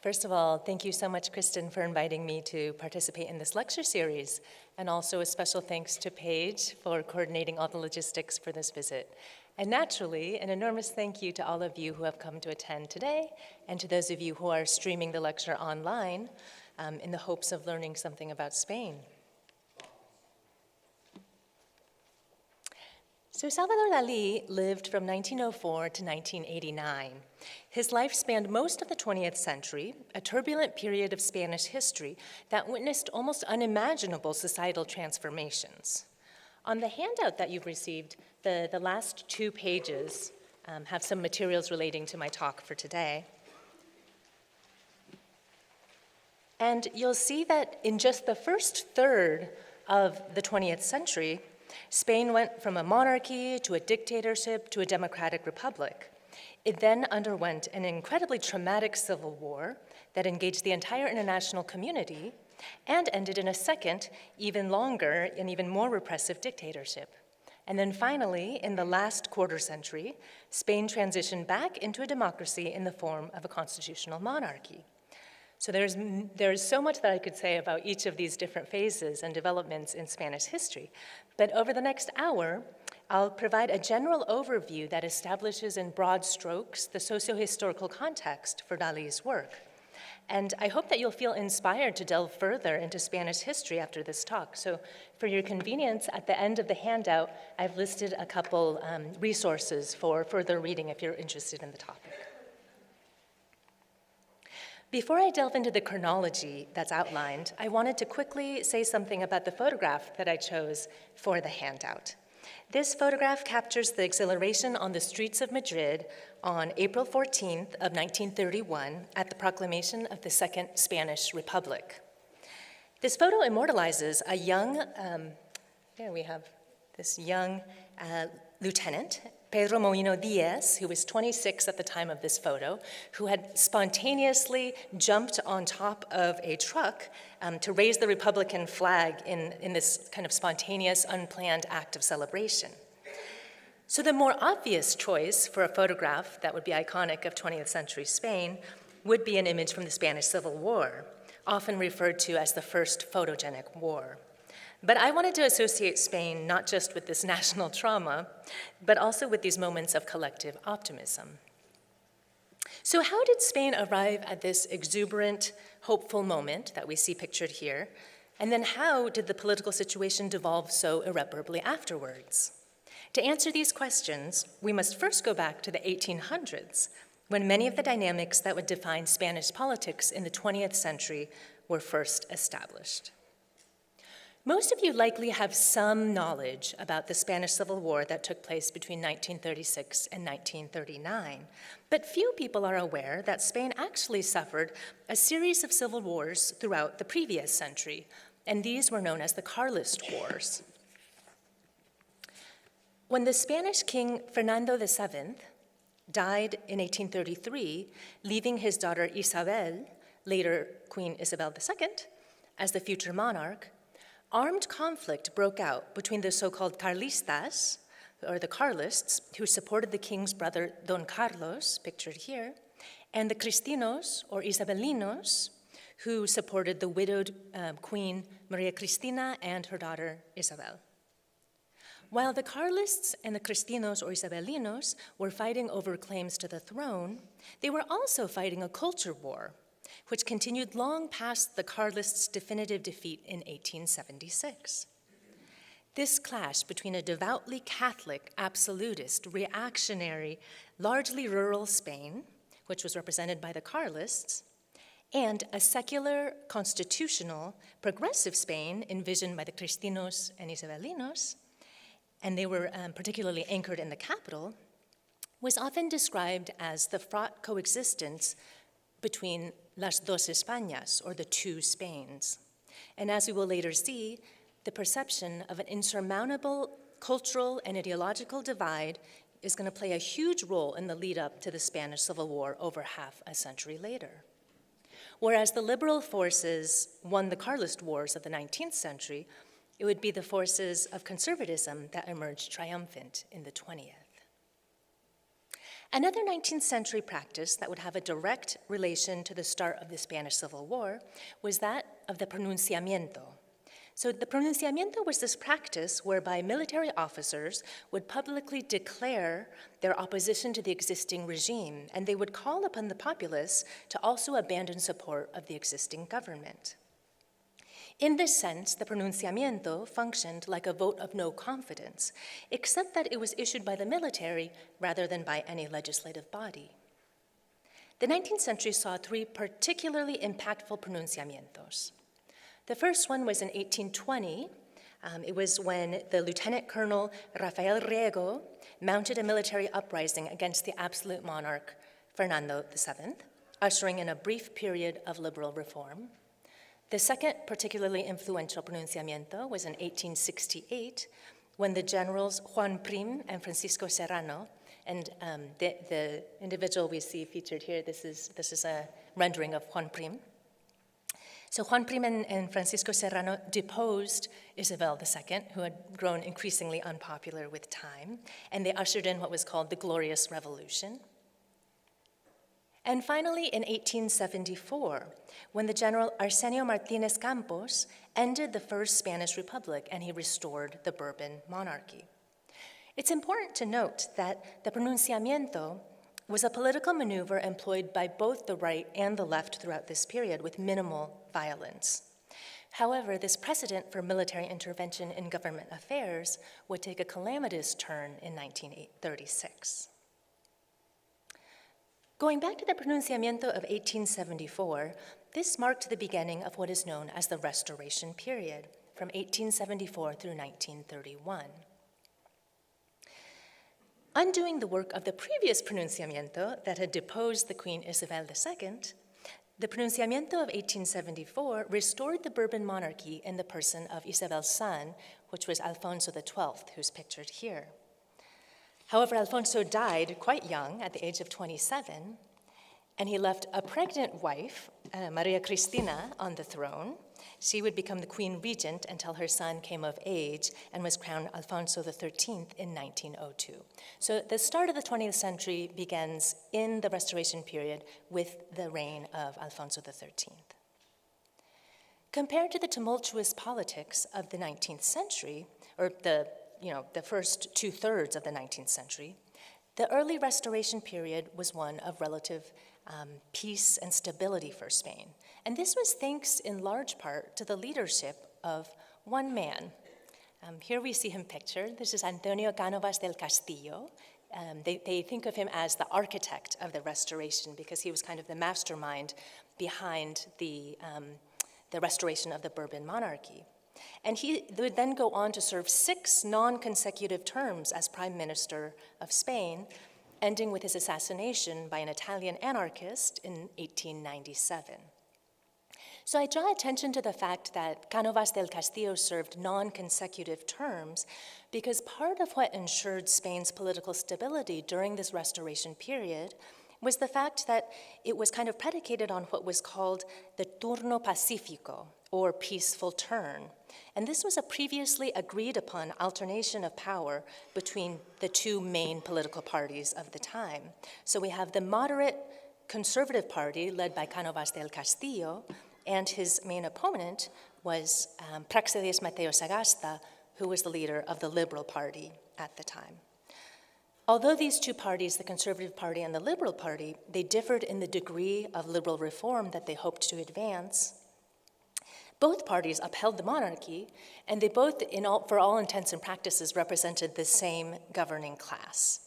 First of all, thank you so much, Kristen, for inviting me to participate in this lecture series, and also a special thanks to Paige for coordinating all the logistics for this visit. And naturally, an enormous thank you to all of you who have come to attend today, and to those of you who are streaming the lecture online in the hopes of learning something about Spain. So Salvador Dalí lived from 1904 to 1989. His life spanned most of the 20th century, a turbulent period of Spanish history that witnessed almost unimaginable societal transformations. On the handout that you've received, the last 2 pages have some materials relating to my talk for today. And you'll see that in just the first third of the 20th century, Spain went from a monarchy to a dictatorship to a democratic republic. It then underwent an incredibly traumatic civil war that engaged the entire international community and ended in a second, even longer and even more repressive dictatorship. And then finally, in the last quarter century, Spain transitioned back into a democracy in the form of a constitutional monarchy. So there's so much that I could say about each of these different phases and developments in Spanish history. But over the next hour, I'll provide a general overview that establishes in broad strokes the socio-historical context for Dalí's work. And I hope that you'll feel inspired to delve further into Spanish history after this talk. So for your convenience, at the end of the handout, I've listed a couple resources for further reading if you're interested in the topic. Before I delve into the chronology that's outlined, I wanted to quickly say something about the photograph that I chose for the handout. This photograph captures the exhilaration on the streets of Madrid on April 14th of 1931 at the proclamation of the Second Spanish Republic. This photo immortalizes a young, there we have this young lieutenant, Pedro Molino Diaz, who was 26 at the time of this photo, who had spontaneously jumped on top of a truck to raise the Republican flag in this kind of spontaneous, unplanned act of celebration. So the more obvious choice for a photograph that would be iconic of 20th century Spain would be an image from the Spanish Civil War, often referred to as the First Photogenic War. But I wanted to associate Spain not just with this national trauma, but also with these moments of collective optimism. So how did Spain arrive at this exuberant, hopeful moment that we see pictured here? And then how did the political situation devolve so irreparably afterwards? To answer these questions, we must first go back to the 1800s, when many of the dynamics that would define Spanish politics in the 20th century were first established. Most of you likely have some knowledge about the Spanish Civil War that took place between 1936 and 1939, but few people are aware that Spain actually suffered a series of civil wars throughout the previous century, and these were known as the Carlist Wars. When the Spanish king Fernando VII died in 1833, leaving his daughter Isabel, later Queen Isabel II, as the future monarch, armed conflict broke out between the so-called Carlistas, or the Carlists, who supported the king's brother Don Carlos, pictured here, and the Cristinos, or Isabelinos, who supported the widowed Queen Maria Cristina and her daughter Isabel. While the Carlists and the Cristinos, or Isabelinos, were fighting over claims to the throne, they were also fighting a culture war, which continued long past the Carlists' definitive defeat in 1876. This clash between a devoutly Catholic, absolutist, reactionary, largely rural Spain, which was represented by the Carlists, and a secular, constitutional, progressive Spain envisioned by the Cristinos and Isabelinos, and they were particularly anchored in the capital, was often described as the fraught coexistence between las dos Españas, or the two Spains. And as we will later see, the perception of an insurmountable cultural and ideological divide is going to play a huge role in the lead up to the Spanish Civil War over half a century later. Whereas the liberal forces won the Carlist Wars of the 19th century, it would be the forces of conservatism that emerged triumphant in the 20th. Another 19th century practice that would have a direct relation to the start of the Spanish Civil War was that of the pronunciamiento. So the pronunciamiento was this practice whereby military officers would publicly declare their opposition to the existing regime, and they would call upon the populace to also abandon support of the existing government. In this sense, the pronunciamiento functioned like a vote of no confidence, except that it was issued by the military rather than by any legislative body. The 19th century saw three particularly impactful pronunciamientos. The first one was in 1820. It was when the Lieutenant Colonel Rafael Riego mounted a military uprising against the absolute monarch Fernando VII, ushering in a brief period of liberal reform. The second particularly influential pronunciamiento was in 1868, when the generals Juan Prim and Francisco Serrano, and the individual we see featured here, this is a rendering of Juan Prim. So Juan Prim and Francisco Serrano deposed Isabel II, who had grown increasingly unpopular with time, and they ushered in what was called the Glorious Revolution. And finally, in 1874, when the General Arsenio Martínez Campos ended the First Spanish Republic and he restored the Bourbon monarchy. It's important to note that the pronunciamiento was a political maneuver employed by both the right and the left throughout this period with minimal violence. However, this precedent for military intervention in government affairs would take a calamitous turn in 1936. Going back to the pronunciamiento of 1874, this marked the beginning of what is known as the Restoration period, from 1874 through 1931. Undoing the work of the previous pronunciamiento that had deposed the Queen Isabel II, the pronunciamiento of 1874 restored the Bourbon monarchy in the person of Isabel's son, which was Alfonso XII, who's pictured here. However, Alfonso died quite young, at the age of 27, and he left a pregnant wife, Maria Cristina, on the throne. She would become the queen regent until her son came of age and was crowned Alfonso XIII in 1902. So the start of the 20th century begins in the Restoration period with the reign of Alfonso XIII. Compared to the tumultuous politics of the 19th century, or the first two-thirds of the 19th century, the early Restoration period was one of relative peace and stability for Spain. And this was thanks in large part to the leadership of one man. Here we see him pictured. This is Antonio Cánovas del Castillo. They think of him as the architect of the Restoration because he was kind of the mastermind behind the restoration of the Bourbon monarchy. And he would then go on to serve 6 non-consecutive terms as Prime Minister of Spain, ending with his assassination by an Italian anarchist in 1897. So I draw attention to the fact that Cánovas del Castillo served non-consecutive terms because part of what ensured Spain's political stability during this Restoration period was the fact that it was kind of predicated on what was called the turno pacífico, or peaceful turn. And this was a previously agreed upon alternation of power between the two main political parties of the time. So we have the moderate conservative party led by Cánovas del Castillo, and his main opponent was Praxedis Mateo Sagasta, who was the leader of the Liberal Party at the time. Although these two parties, the Conservative Party and the Liberal Party, they differed in the degree of liberal reform that they hoped to advance, both parties upheld the monarchy, and they both, for all intents and practices, represented the same governing class.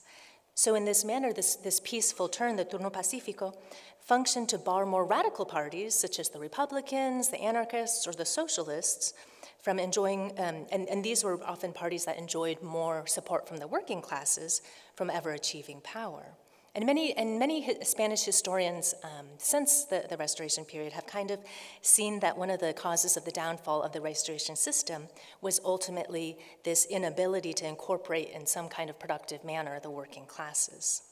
So in this manner, this peaceful turn, the turno pacífico, functioned to bar more radical parties, such as the Republicans, the anarchists, or the socialists, from enjoying, and these were often parties that enjoyed more support from the working classes, from ever achieving power. And many Spanish historians since the Restoration period have kind of seen that one of the causes of the downfall of the Restoration system was ultimately this inability to incorporate in some kind of productive manner the working classes.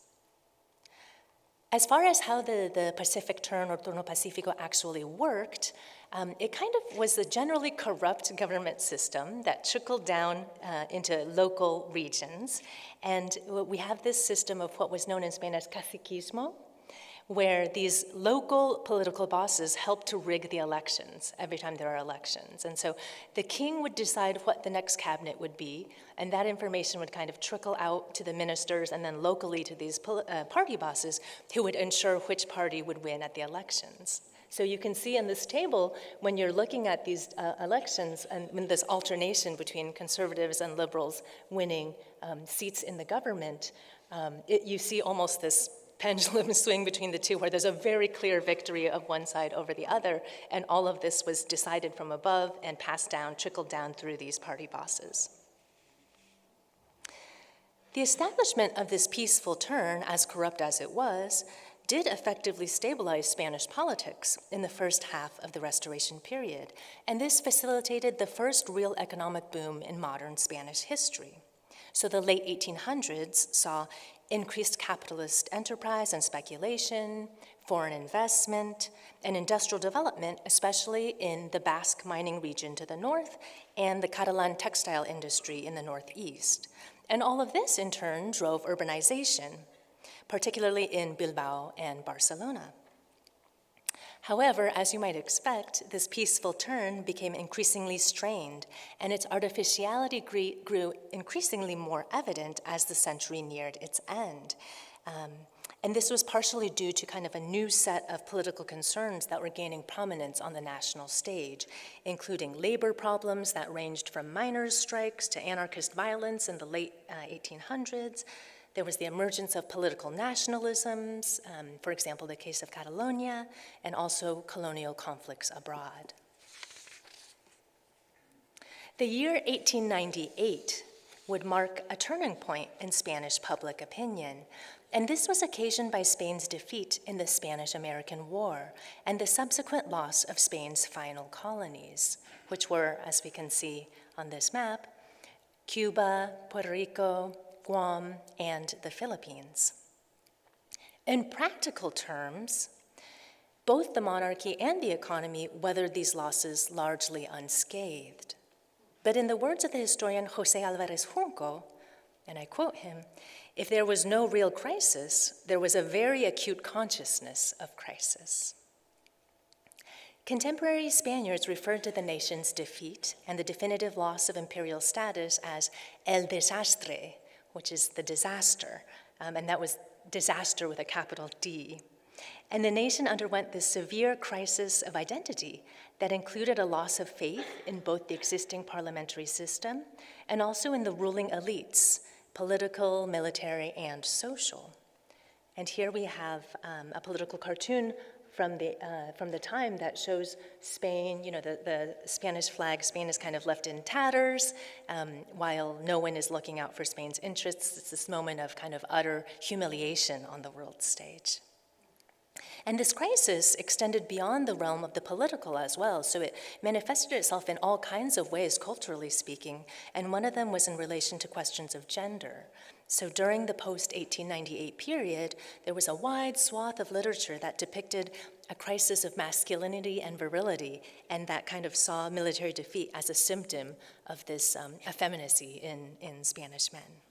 As far as how the Pacific turn or turno pacífico actually worked, It kind of was a generally corrupt government system that trickled down into local regions. And we have this system of what was known in Spain as caciquismo, where these local political bosses help to rig the elections every time there are elections. And so the king would decide what the next cabinet would be, and that information would kind of trickle out to the ministers and then locally to these party bosses who would ensure which party would win at the elections. So you can see in this table, when you're looking at these elections and when this alternation between conservatives and liberals winning seats in the government, you see almost this pendulum swing between the two, where there's a very clear victory of one side over the other, and all of this was decided from above and passed down, trickled down through these party bosses. The establishment of this peaceful turn, as corrupt as it was, did effectively stabilize Spanish politics in the first half of the Restoration period, and this facilitated the first real economic boom in modern Spanish history. So the late 1800s saw increased capitalist enterprise and speculation, foreign investment, and industrial development, especially in the Basque mining region to the north and the Catalan textile industry in the northeast. And all of this, in turn, drove urbanization, particularly in Bilbao and Barcelona. However, as you might expect, this peaceful turn became increasingly strained, and its artificiality grew increasingly more evident as the century neared its end. And this was partially due to kind of a new set of political concerns that were gaining prominence on the national stage, including labor problems that ranged from miners' strikes to anarchist violence in the late 1800s. There was the emergence of political nationalisms, for example, the case of Catalonia, and also colonial conflicts abroad. The year 1898 would mark a turning point in Spanish public opinion, and this was occasioned by Spain's defeat in the Spanish-American War and the subsequent loss of Spain's final colonies, which were, as we can see on this map, Cuba, Puerto Rico, Guam, and the Philippines. In practical terms, both the monarchy and the economy weathered these losses largely unscathed. But in the words of the historian José Álvarez Junco, and I quote him, "If there was no real crisis, there was a very acute consciousness of crisis." Contemporary Spaniards referred to the nation's defeat and the definitive loss of imperial status as el desastre, which is the disaster, and that was disaster with a capital D. And the nation underwent this severe crisis of identity that included a loss of faith in both the existing parliamentary system and also in the ruling elites, political, military, and social. And here we have a political cartoon from the time that shows Spain, the Spanish flag. Spain is kind of left in tatters while no one is looking out for Spain's interests. It's this moment of kind of utter humiliation on the world stage. And this crisis extended beyond the realm of the political as well, so it manifested itself in all kinds of ways, culturally speaking, and one of them was in relation to questions of gender. So during the post-1898 period, there was a wide swath of literature that depicted a crisis of masculinity and virility, and that kind of saw military defeat as a symptom of this effeminacy in Spanish men.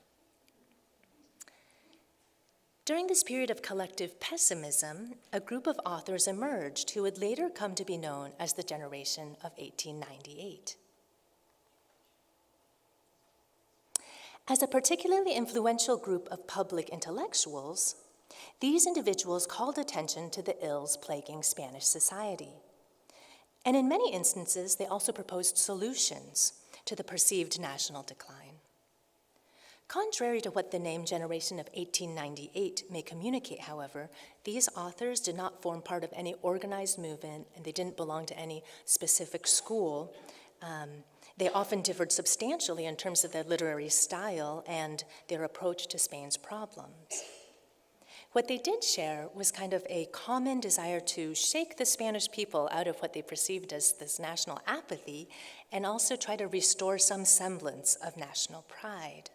During this period of collective pessimism, a group of authors emerged who would later come to be known as the generation of 1898. As a particularly influential group of public intellectuals, these individuals called attention to the ills plaguing Spanish society. And in many instances, they also proposed solutions to the perceived national decline. Contrary to what the name generation of 1898 may communicate, however, these authors did not form part of any organized movement, and they didn't belong to any specific school. They often differed substantially in terms of their literary style and their approach to Spain's problems. What they did share was kind of a common desire to shake the Spanish people out of what they perceived as this national apathy and also try to restore some semblance of national pride.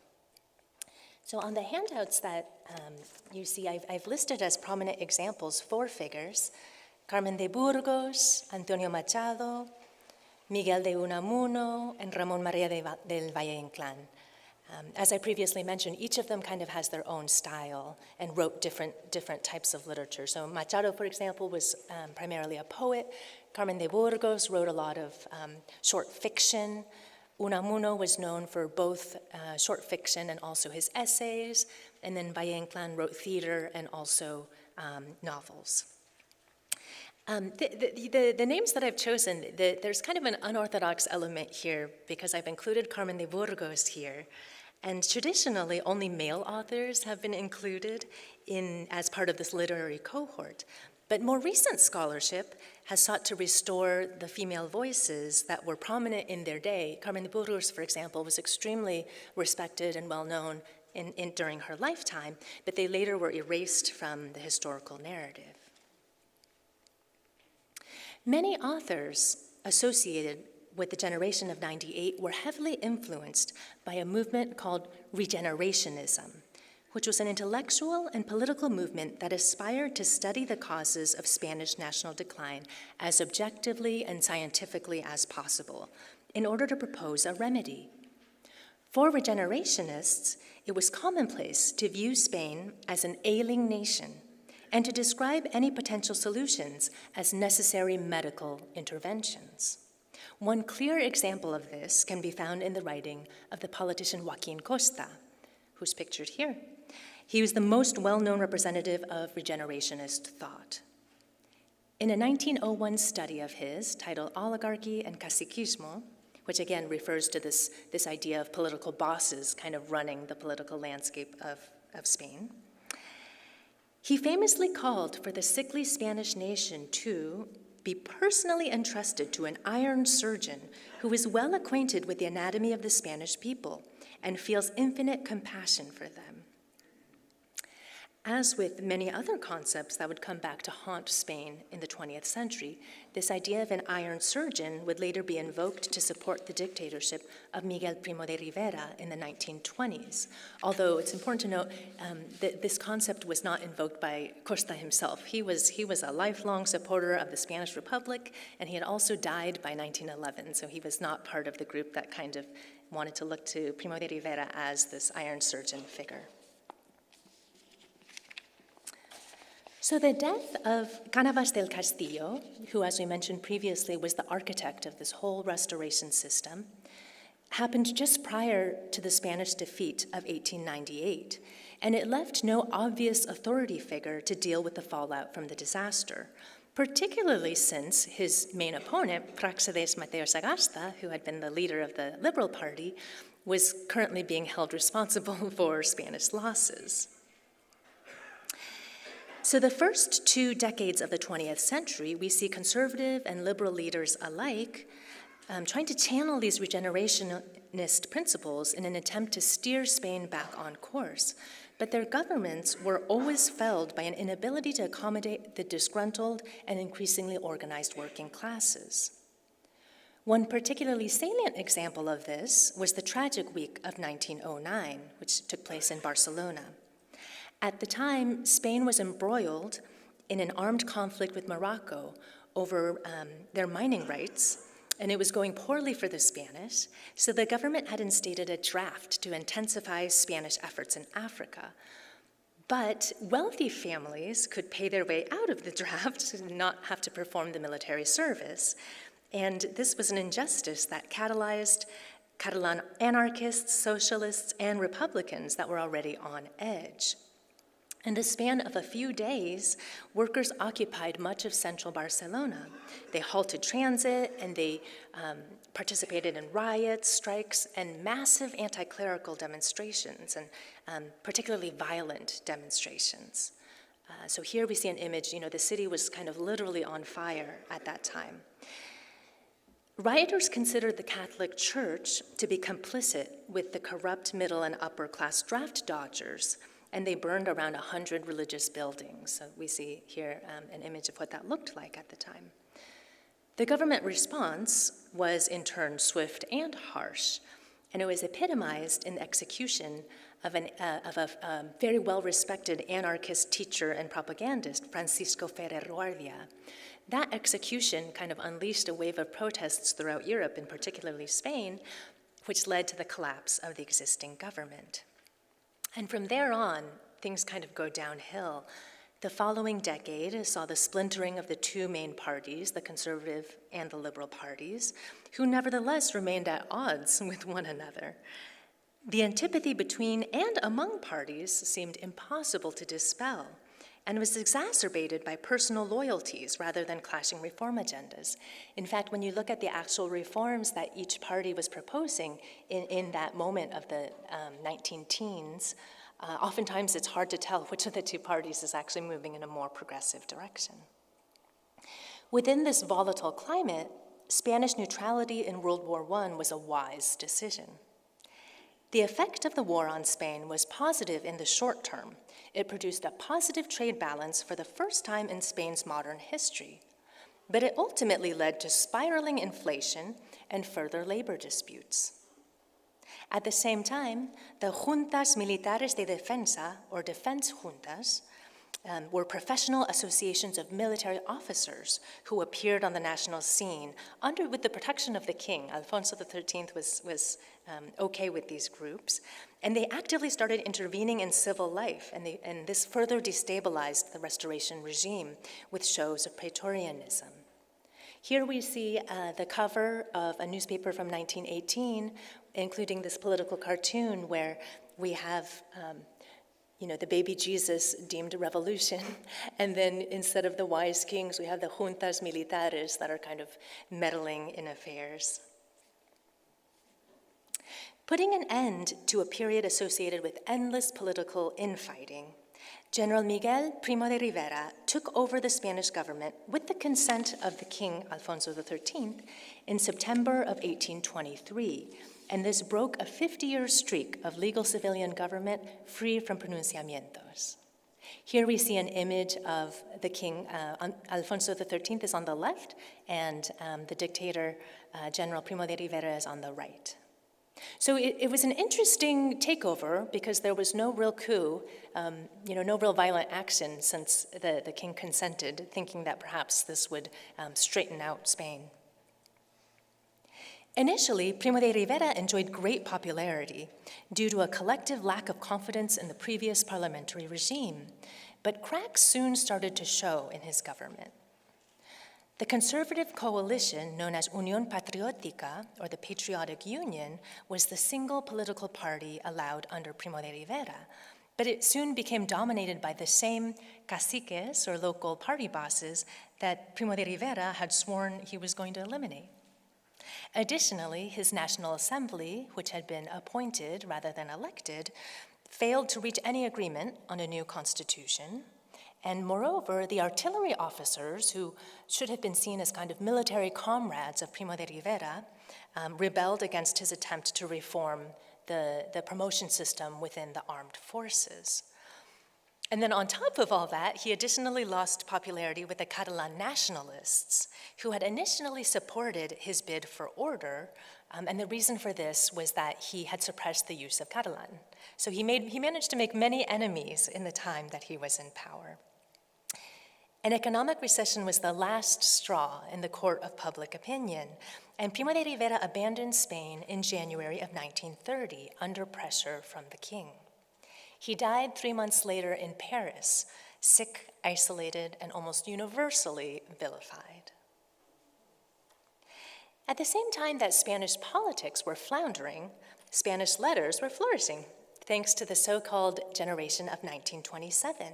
So on the handouts that you see, I've listed as prominent examples 4 figures. Carmen de Burgos, Antonio Machado, Miguel de Unamuno, and Ramón María del Valle Inclán. As I previously mentioned, each of them kind of has their own style and wrote different types of literature. So Machado, for example, was primarily a poet. Carmen de Burgos wrote a lot of short fiction. Unamuno was known for both short fiction and also his essays. And then Valle Inclán wrote theater and also novels. The names that I've chosen, there's kind of an unorthodox element here because I've included Carmen de Burgos here. And traditionally, only male authors have been included as part of this literary cohort. But more recent scholarship has sought to restore the female voices that were prominent in their day. Carmen de Burgos, for example, was extremely respected and well-known during her lifetime, but they later were erased from the historical narrative. Many authors associated with the generation of '98 were heavily influenced by a movement called regenerationism, which was an intellectual and political movement that aspired to study the causes of Spanish national decline as objectively and scientifically as possible in order to propose a remedy. For regenerationists, it was commonplace to view Spain as an ailing nation and to describe any potential solutions as necessary medical interventions. One clear example of this can be found in the writing of the politician Joaquín Costa, who's pictured here. He was the most well-known representative of regenerationist thought. In a 1901 study of his titled Oligarchy and Caciquismo, which again refers to this idea of political bosses kind of running the political landscape of Spain, he famously called for the sickly Spanish nation to be personally entrusted to an iron surgeon who is well acquainted with the anatomy of the Spanish people and feels infinite compassion for them. As with many other concepts that would come back to haunt Spain in the 20th century, this idea of an iron surgeon would later be invoked to support the dictatorship of Miguel Primo de Rivera in the 1920s. Although it's important to note that this concept was not invoked by Costa himself. He was a lifelong supporter of the Spanish Republic, and he had also died by 1911, so he was not part of the group that kind of wanted to look to Primo de Rivera as this iron surgeon figure. So the death of Cánovas del Castillo, who, as we mentioned previously, was the architect of this whole restoration system, happened just prior to the Spanish defeat of 1898, and it left no obvious authority figure to deal with the fallout from the disaster, particularly since his main opponent, Práxedes Mateo Sagasta, who had been the leader of the Liberal Party, was currently being held responsible for Spanish losses. So the first 2 decades of the 20th century, we see conservative and liberal leaders alike trying to channel these regenerationist principles in an attempt to steer Spain back on course. But their governments were always felled by an inability to accommodate the disgruntled and increasingly organized working classes. One particularly salient example of this was the tragic week of 1909, which took place in Barcelona. At the time, Spain was embroiled in an armed conflict with Morocco over their mining rights, and it was going poorly for the Spanish, so the government had instated a draft to intensify Spanish efforts in Africa. But wealthy families could pay their way out of the draft and not have to perform the military service, and this was an injustice that catalyzed Catalan anarchists, socialists, and Republicans that were already on edge. In the span of a few days, workers occupied much of central Barcelona. They halted transit, and they participated in riots, strikes, and massive anti-clerical demonstrations, and particularly violent demonstrations. So here we see an image, the city was kind of literally on fire at that time. Rioters considered the Catholic Church to be complicit with the corrupt middle and upper class draft dodgers, and they burned around 100 religious buildings. So we see here an image of what that looked like at the time. The government response was in turn swift and harsh, and it was epitomized in the execution of a very well-respected anarchist teacher and propagandist, Francisco Franco. That execution kind of unleashed a wave of protests throughout Europe, and particularly Spain, which led to the collapse of the existing government. And from there on, things kind of go downhill. The following decade saw the splintering of the two main parties, the conservative and the liberal parties, who nevertheless remained at odds with one another. The antipathy between and among parties seemed impossible to dispel, and was exacerbated by personal loyalties rather than clashing reform agendas. In fact, when you look at the actual reforms that each party was proposing in that moment of the 19-teens, oftentimes it's hard to tell which of the two parties is actually moving in a more progressive direction. Within this volatile climate, Spanish neutrality in World War I was a wise decision. The effect of the war on Spain was positive in the short term. It produced a positive trade balance for the first time in Spain's modern history. But it ultimately led to spiraling inflation and further labor disputes. At the same time, the juntas militares de defensa, or defense juntas, were professional associations of military officers who appeared on the national scene with the protection of the king. Alfonso XIII was okay with these groups, and they actively started intervening in civil life, and this further destabilized the Restoration regime with shows of Praetorianism. Here we see the cover of a newspaper from 1918, including this political cartoon where we have the baby Jesus deemed a revolution, and then instead of the wise kings, we have the juntas militares that are kind of meddling in affairs. Putting an end to a period associated with endless political infighting, General Miguel Primo de Rivera took over the Spanish government with the consent of the King Alfonso XIII in September of 1823, and this broke a 50-year streak of legal civilian government free from pronunciamientos. Here we see an image of the king. Alfonso XIII is on the left, and the dictator, General Primo de Rivera, is on the right. So it was an interesting takeover because there was no real coup, no real violent action since the king consented, thinking that perhaps this would straighten out Spain. Initially, Primo de Rivera enjoyed great popularity due to a collective lack of confidence in the previous parliamentary regime, but cracks soon started to show in his government. The conservative coalition known as Unión Patriótica, or the Patriotic Union, was the single political party allowed under Primo de Rivera, but it soon became dominated by the same caciques, or local party bosses, that Primo de Rivera had sworn he was going to eliminate. Additionally, his National Assembly, which had been appointed rather than elected, failed to reach any agreement on a new constitution. And moreover, the artillery officers, who should have been seen as kind of military comrades of Primo de Rivera, rebelled against his attempt to reform the promotion system within the armed forces. And then on top of all that, he additionally lost popularity with the Catalan nationalists, who had initially supported his bid for order, and the reason for this was that he had suppressed the use of Catalan. So he managed to make many enemies in the time that he was in power. An economic recession was the last straw in the court of public opinion, and Primo de Rivera abandoned Spain in January of 1930 under pressure from the king. He died 3 months later in Paris, sick, isolated, and almost universally vilified. At the same time that Spanish politics were floundering, Spanish letters were flourishing, thanks to the so-called generation of 1927,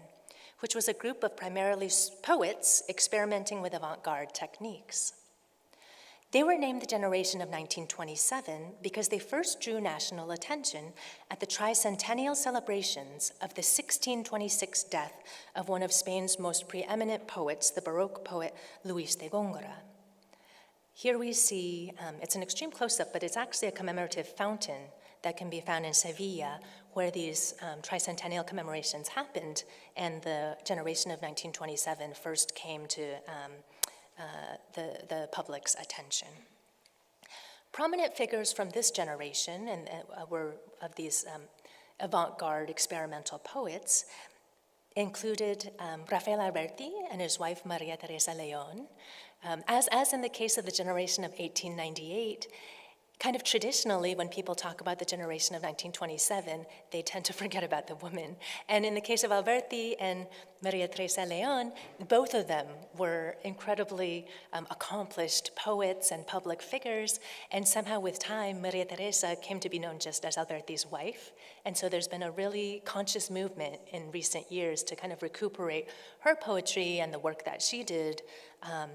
which was a group of primarily poets experimenting with avant-garde techniques. They were named the generation of 1927 because they first drew national attention at the tricentennial celebrations of the 1626 death of one of Spain's most preeminent poets, the Baroque poet Luis de Góngora. Here we see, it's an extreme close-up, but it's actually a commemorative fountain that can be found in Sevilla, where these tricentennial commemorations happened, and the generation of 1927 first came to the public's attention. Prominent figures from this generation were of these avant-garde experimental poets included Rafael Alberti and his wife Maria Teresa León. As in the case of the generation of 1898, kind of traditionally, when people talk about the generation of 1927, they tend to forget about the woman. And in the case of Alberti and Maria Teresa León, both of them were incredibly accomplished poets and public figures, and somehow with time, Maria Teresa came to be known just as Alberti's wife. And so there's been a really conscious movement in recent years to kind of recuperate her poetry and the work that she did,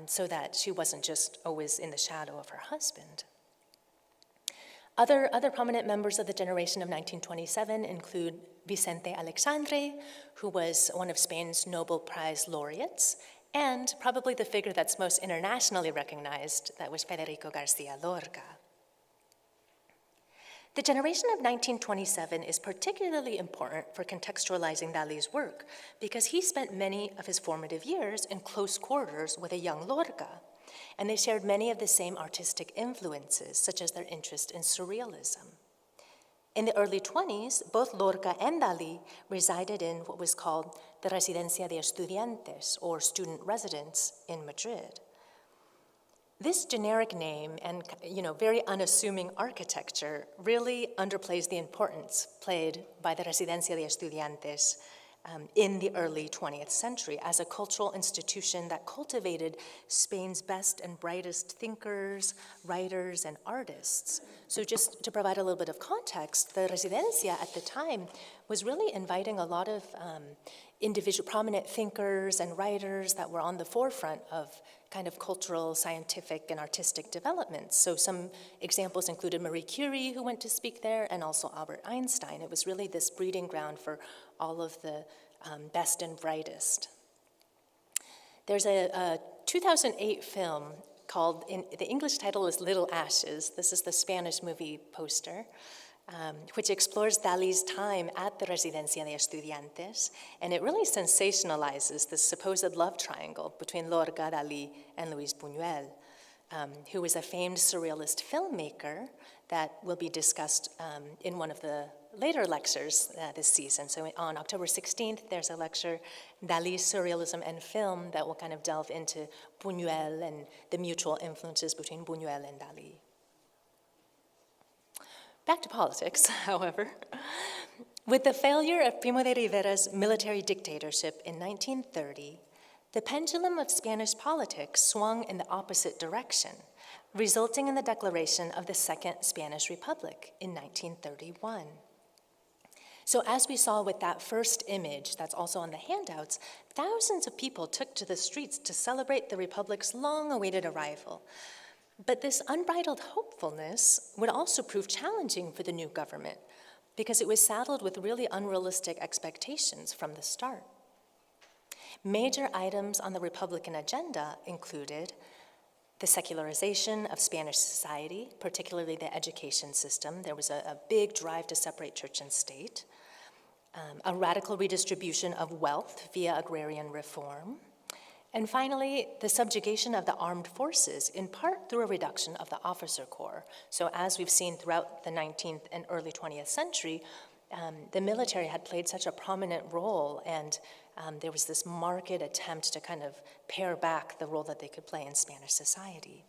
so that she wasn't just always in the shadow of her husband. Other prominent members of the generation of 1927 include Vicente Alexandre, who was one of Spain's Nobel Prize laureates, and probably the figure that's most internationally recognized, that was Federico Garcia Lorca. The generation of 1927 is particularly important for contextualizing Dalí's work because he spent many of his formative years in close quarters with a young Lorca, and they shared many of the same artistic influences, such as their interest in surrealism. In the early 20s, both Lorca and Dalí resided in what was called the Residencia de Estudiantes, or student residence, in Madrid. This generic name and very unassuming architecture really underplays the importance played by the Residencia de Estudiantes in the early 20th century as a cultural institution that cultivated Spain's best and brightest thinkers, writers, and artists. So just to provide a little bit of context, the Residencia at the time was really inviting a lot of individual prominent thinkers and writers that were on the forefront of kind of cultural, scientific, and artistic developments. So some examples included Marie Curie, who went to speak there, and also Albert Einstein. It was really this breeding ground for all of the best and brightest. There's a 2008 film called, the English title is Little Ashes. This is the Spanish movie poster, which explores Dalí's time at the Residencia de Estudiantes, and it really sensationalizes the supposed love triangle between Lorca, Dalí, and Luis Buñuel, who was a famed surrealist filmmaker that will be discussed in one of the later lectures this season. So on October 16th, there's a lecture, Dalí's Surrealism and Film, that will kind of delve into Buñuel and the mutual influences between Buñuel and Dalí. Back to politics, however. With the failure of Primo de Rivera's military dictatorship in 1930, the pendulum of Spanish politics swung in the opposite direction, resulting in the declaration of the Second Spanish Republic in 1931. So as we saw with that first image that's also on the handouts, thousands of people took to the streets to celebrate the Republic's long-awaited arrival. But this unbridled hopefulness would also prove challenging for the new government because it was saddled with really unrealistic expectations from the start. Major items on the Republican agenda included the secularization of Spanish society, particularly the education system. There was a big drive to separate church and state, a radical redistribution of wealth via agrarian reform, and finally, the subjugation of the armed forces, in part through a reduction of the officer corps. So as we've seen throughout the 19th and early 20th century, the military had played such a prominent role, and there was this marked attempt to kind of pare back the role that they could play in Spanish society.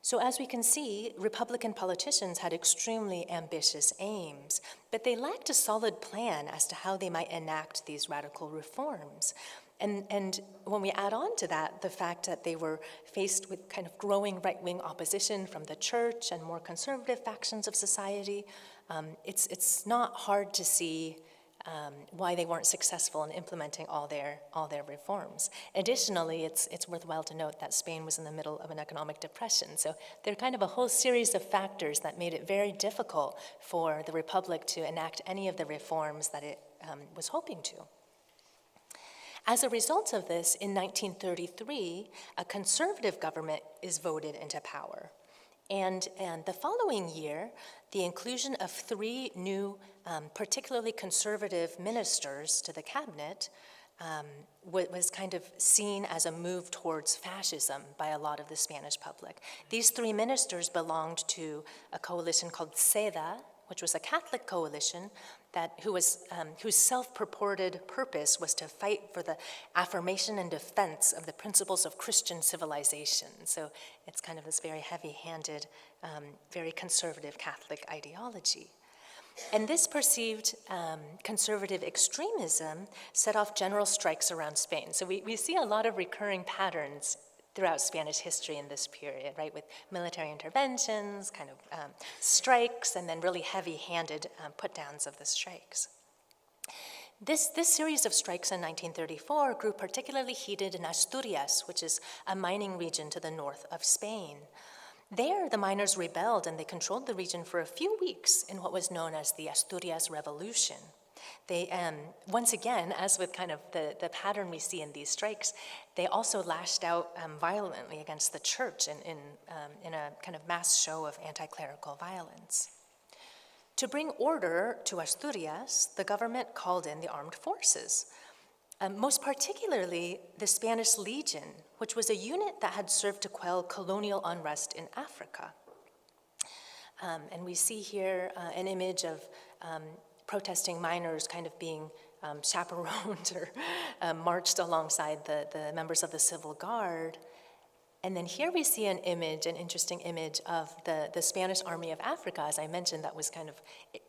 So as we can see, Republican politicians had extremely ambitious aims, but they lacked a solid plan as to how they might enact these radical reforms. And when we add on to that the fact that they were faced with kind of growing right-wing opposition from the church and more conservative factions of society, it's not hard to see why they weren't successful in implementing all their reforms. Additionally, it's worthwhile to note that Spain was in the middle of an economic depression, so there are kind of a whole series of factors that made it very difficult for the Republic to enact any of the reforms that it was hoping to. As a result of this, in 1933, a conservative government is voted into power. And the following year, the inclusion of 3 new, particularly conservative ministers to the cabinet was kind of seen as a move towards fascism by a lot of the Spanish public. These 3 ministers belonged to a coalition called SEDA, which was a Catholic coalition whose self-purported purpose was to fight for the affirmation and defense of the principles of Christian civilization. So it's kind of this very heavy-handed, very conservative Catholic ideology. And this perceived conservative extremism set off general strikes around Spain. So we see a lot of recurring patterns throughout Spanish history in this period, right, with military interventions, kind of strikes, and then really heavy-handed put-downs of the strikes. This series of strikes in 1934 grew particularly heated in Asturias, which is a mining region to the north of Spain. There, the miners rebelled, and they controlled the region for a few weeks in what was known as the Asturias Revolution. They, once again, as with kind of the pattern we see in these strikes, they also lashed out violently against the church in a kind of mass show of anti-clerical violence. To bring order to Asturias, the government called in the armed forces, most particularly the Spanish Legion, which was a unit that had served to quell colonial unrest in Africa. And we see here an image of protesting miners kind of being chaperoned or marched alongside the members of the Civil Guard. And then here we see an interesting image of the Spanish Army of Africa, as I mentioned, that was kind of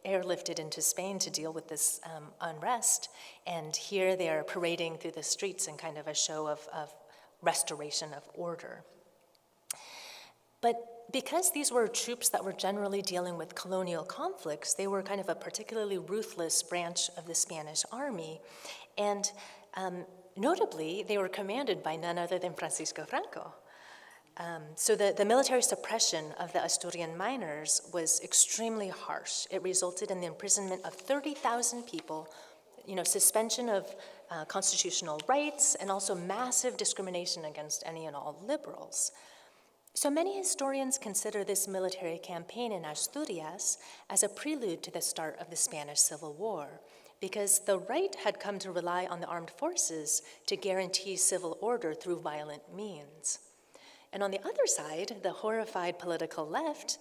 airlifted into Spain to deal with this unrest. And here they are parading through the streets in kind of a show of restoration of order. But because these were troops that were generally dealing with colonial conflicts, they were kind of a particularly ruthless branch of the Spanish army. And notably, they were commanded by none other than Francisco Franco. So the military suppression of the Asturian miners was extremely harsh. It resulted in the imprisonment of 30,000 people, suspension of constitutional rights, and also massive discrimination against any and all liberals. So many historians consider this military campaign in Asturias as a prelude to the start of the Spanish Civil War, because the right had come to rely on the armed forces to guarantee civil order through violent means. And on the other side, the horrified political left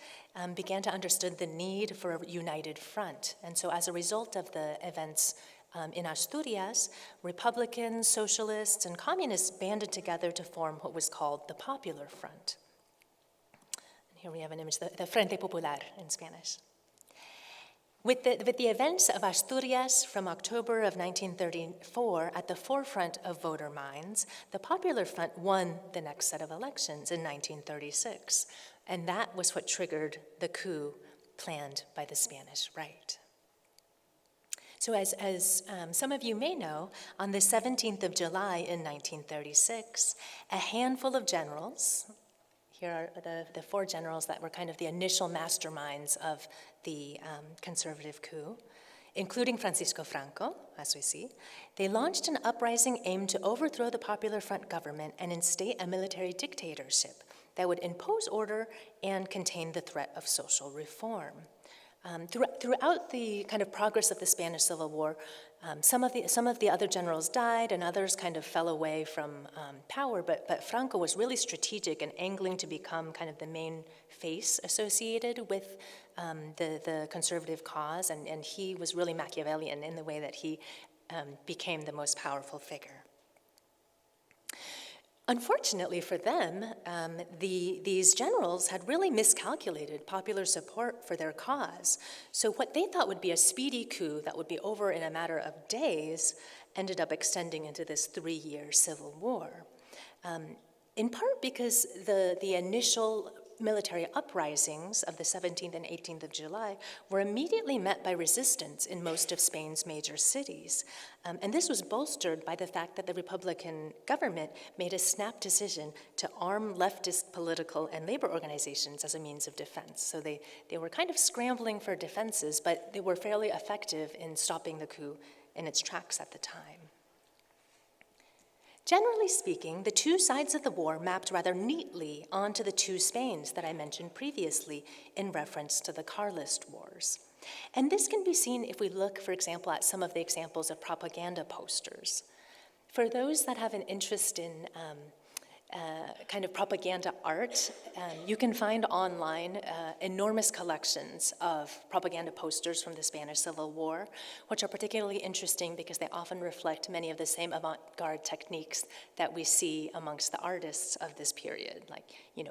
began to understand the need for a united front. And so as a result of the events in Asturias, Republicans, socialists, and communists banded together to form what was called the Popular Front. Here we have an image, the Frente Popular in Spanish. With the events of Asturias from October of 1934 at the forefront of voter minds, the Popular Front won the next set of elections in 1936, and that was what triggered the coup planned by the Spanish right. So as some of you may know, on the 17th of July in 1936, a handful of generals, here are the four generals that were kind of the initial masterminds of the conservative coup, including Francisco Franco, as we see. They launched an uprising aimed to overthrow the Popular Front government and instate a military dictatorship that would impose order and contain the threat of social reform. Throughout the kind of progress of the Spanish Civil War, some of the other generals died and others kind of fell away from power, but Franco was really strategic and angling to become kind of the main face associated with the conservative cause, and he was really Machiavellian in the way that he became the most powerful figure. Unfortunately for them, these generals had really miscalculated popular support for their cause. So what they thought would be a speedy coup that would be over in a matter of days ended up extending into this 3-year civil war. In part because the initial military uprisings of the 17th and 18th of July were immediately met by resistance in most of Spain's major cities. And this was bolstered by the fact that the Republican government made a snap decision to arm leftist political and labor organizations as a means of defense. So they were kind of scrambling for defenses, but they were fairly effective in stopping the coup in its tracks at the time. Generally speaking, the two sides of the war mapped rather neatly onto the two Spains that I mentioned previously in reference to the Carlist Wars. And this can be seen if we look, for example, at some of the examples of propaganda posters. For those that have an interest in kind of propaganda art. You can find online enormous collections of propaganda posters from the Spanish Civil War, which are particularly interesting because they often reflect many of the same avant-garde techniques that we see amongst the artists of this period, like,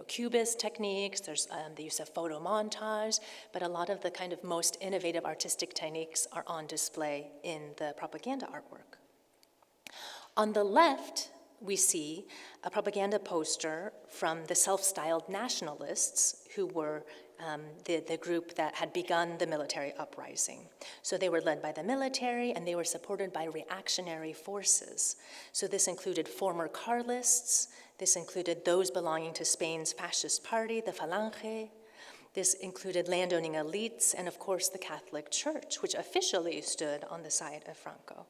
Cubist techniques, there's the use of photo montage, but a lot of the kind of most innovative artistic techniques are on display in the propaganda artwork. On the left, we see a propaganda poster from the self-styled nationalists, who were the group that had begun the military uprising. So they were led by the military, and they were supported by reactionary forces. So this included former Carlists, this included those belonging to Spain's fascist party, the Falange. This included landowning elites, and of course the Catholic Church, which officially stood on the side of Franco.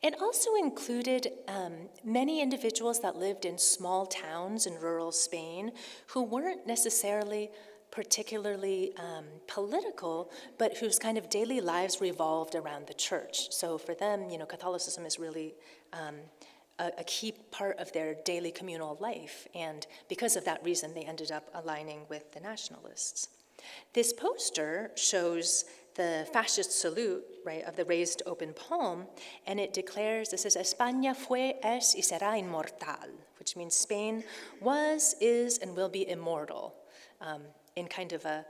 It also included many individuals that lived in small towns in rural Spain who weren't necessarily particularly political, but whose kind of daily lives revolved around the church. So for them, Catholicism is really a key part of their daily communal life, and because of that reason, they ended up aligning with the nationalists. This poster shows the fascist salute, right, of the raised open palm, and it declares, this is España fue, es y será inmortal, which means Spain was, is, and will be immortal, in kind of a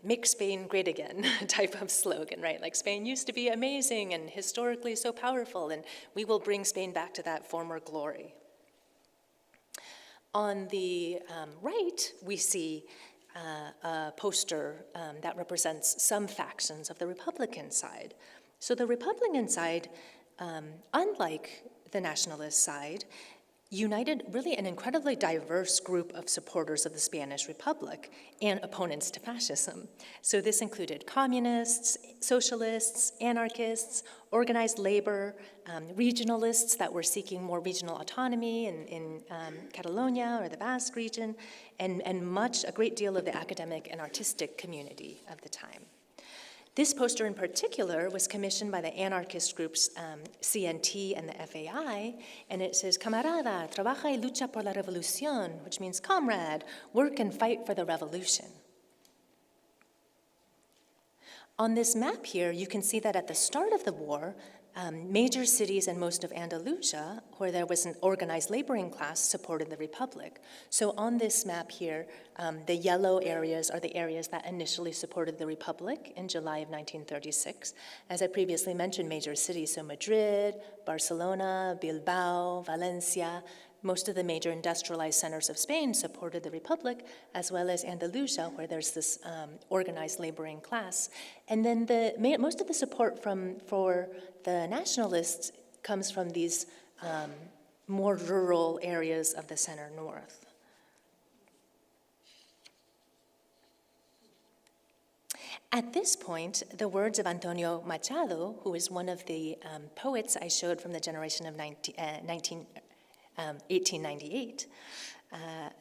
make Spain great again type of slogan, right? Like, Spain used to be amazing and historically so powerful, and we will bring Spain back to that former glory. On the right, we see a poster that represents some factions of the Republican side. So the Republican side, unlike the nationalist side, united really an incredibly diverse group of supporters of the Spanish Republic and opponents to fascism. So this included communists, socialists, anarchists, organized labor, regionalists that were seeking more regional autonomy in Catalonia or the Basque region, and a great deal of the academic and artistic community of the time. This poster in particular was commissioned by the anarchist groups CNT and the FAI, and it says, "Camarada, trabaja y lucha por la revolución," which means, comrade, work and fight for the revolution. On this map here, you can see that at the start of the war, major cities and most of Andalusia, where there was an organized laboring class, supported the Republic. So on this map here, the yellow areas are the areas that initially supported the Republic in July of 1936. As I previously mentioned, major cities, so Madrid, Barcelona, Bilbao, Valencia, most of the major industrialized centers of Spain supported the Republic, as well as Andalusia, where there's this organized laboring class. And then most of the support for the nationalists comes from these more rural areas of the center north. At this point, the words of Antonio Machado, who is one of the poets I showed from the generation of 1898,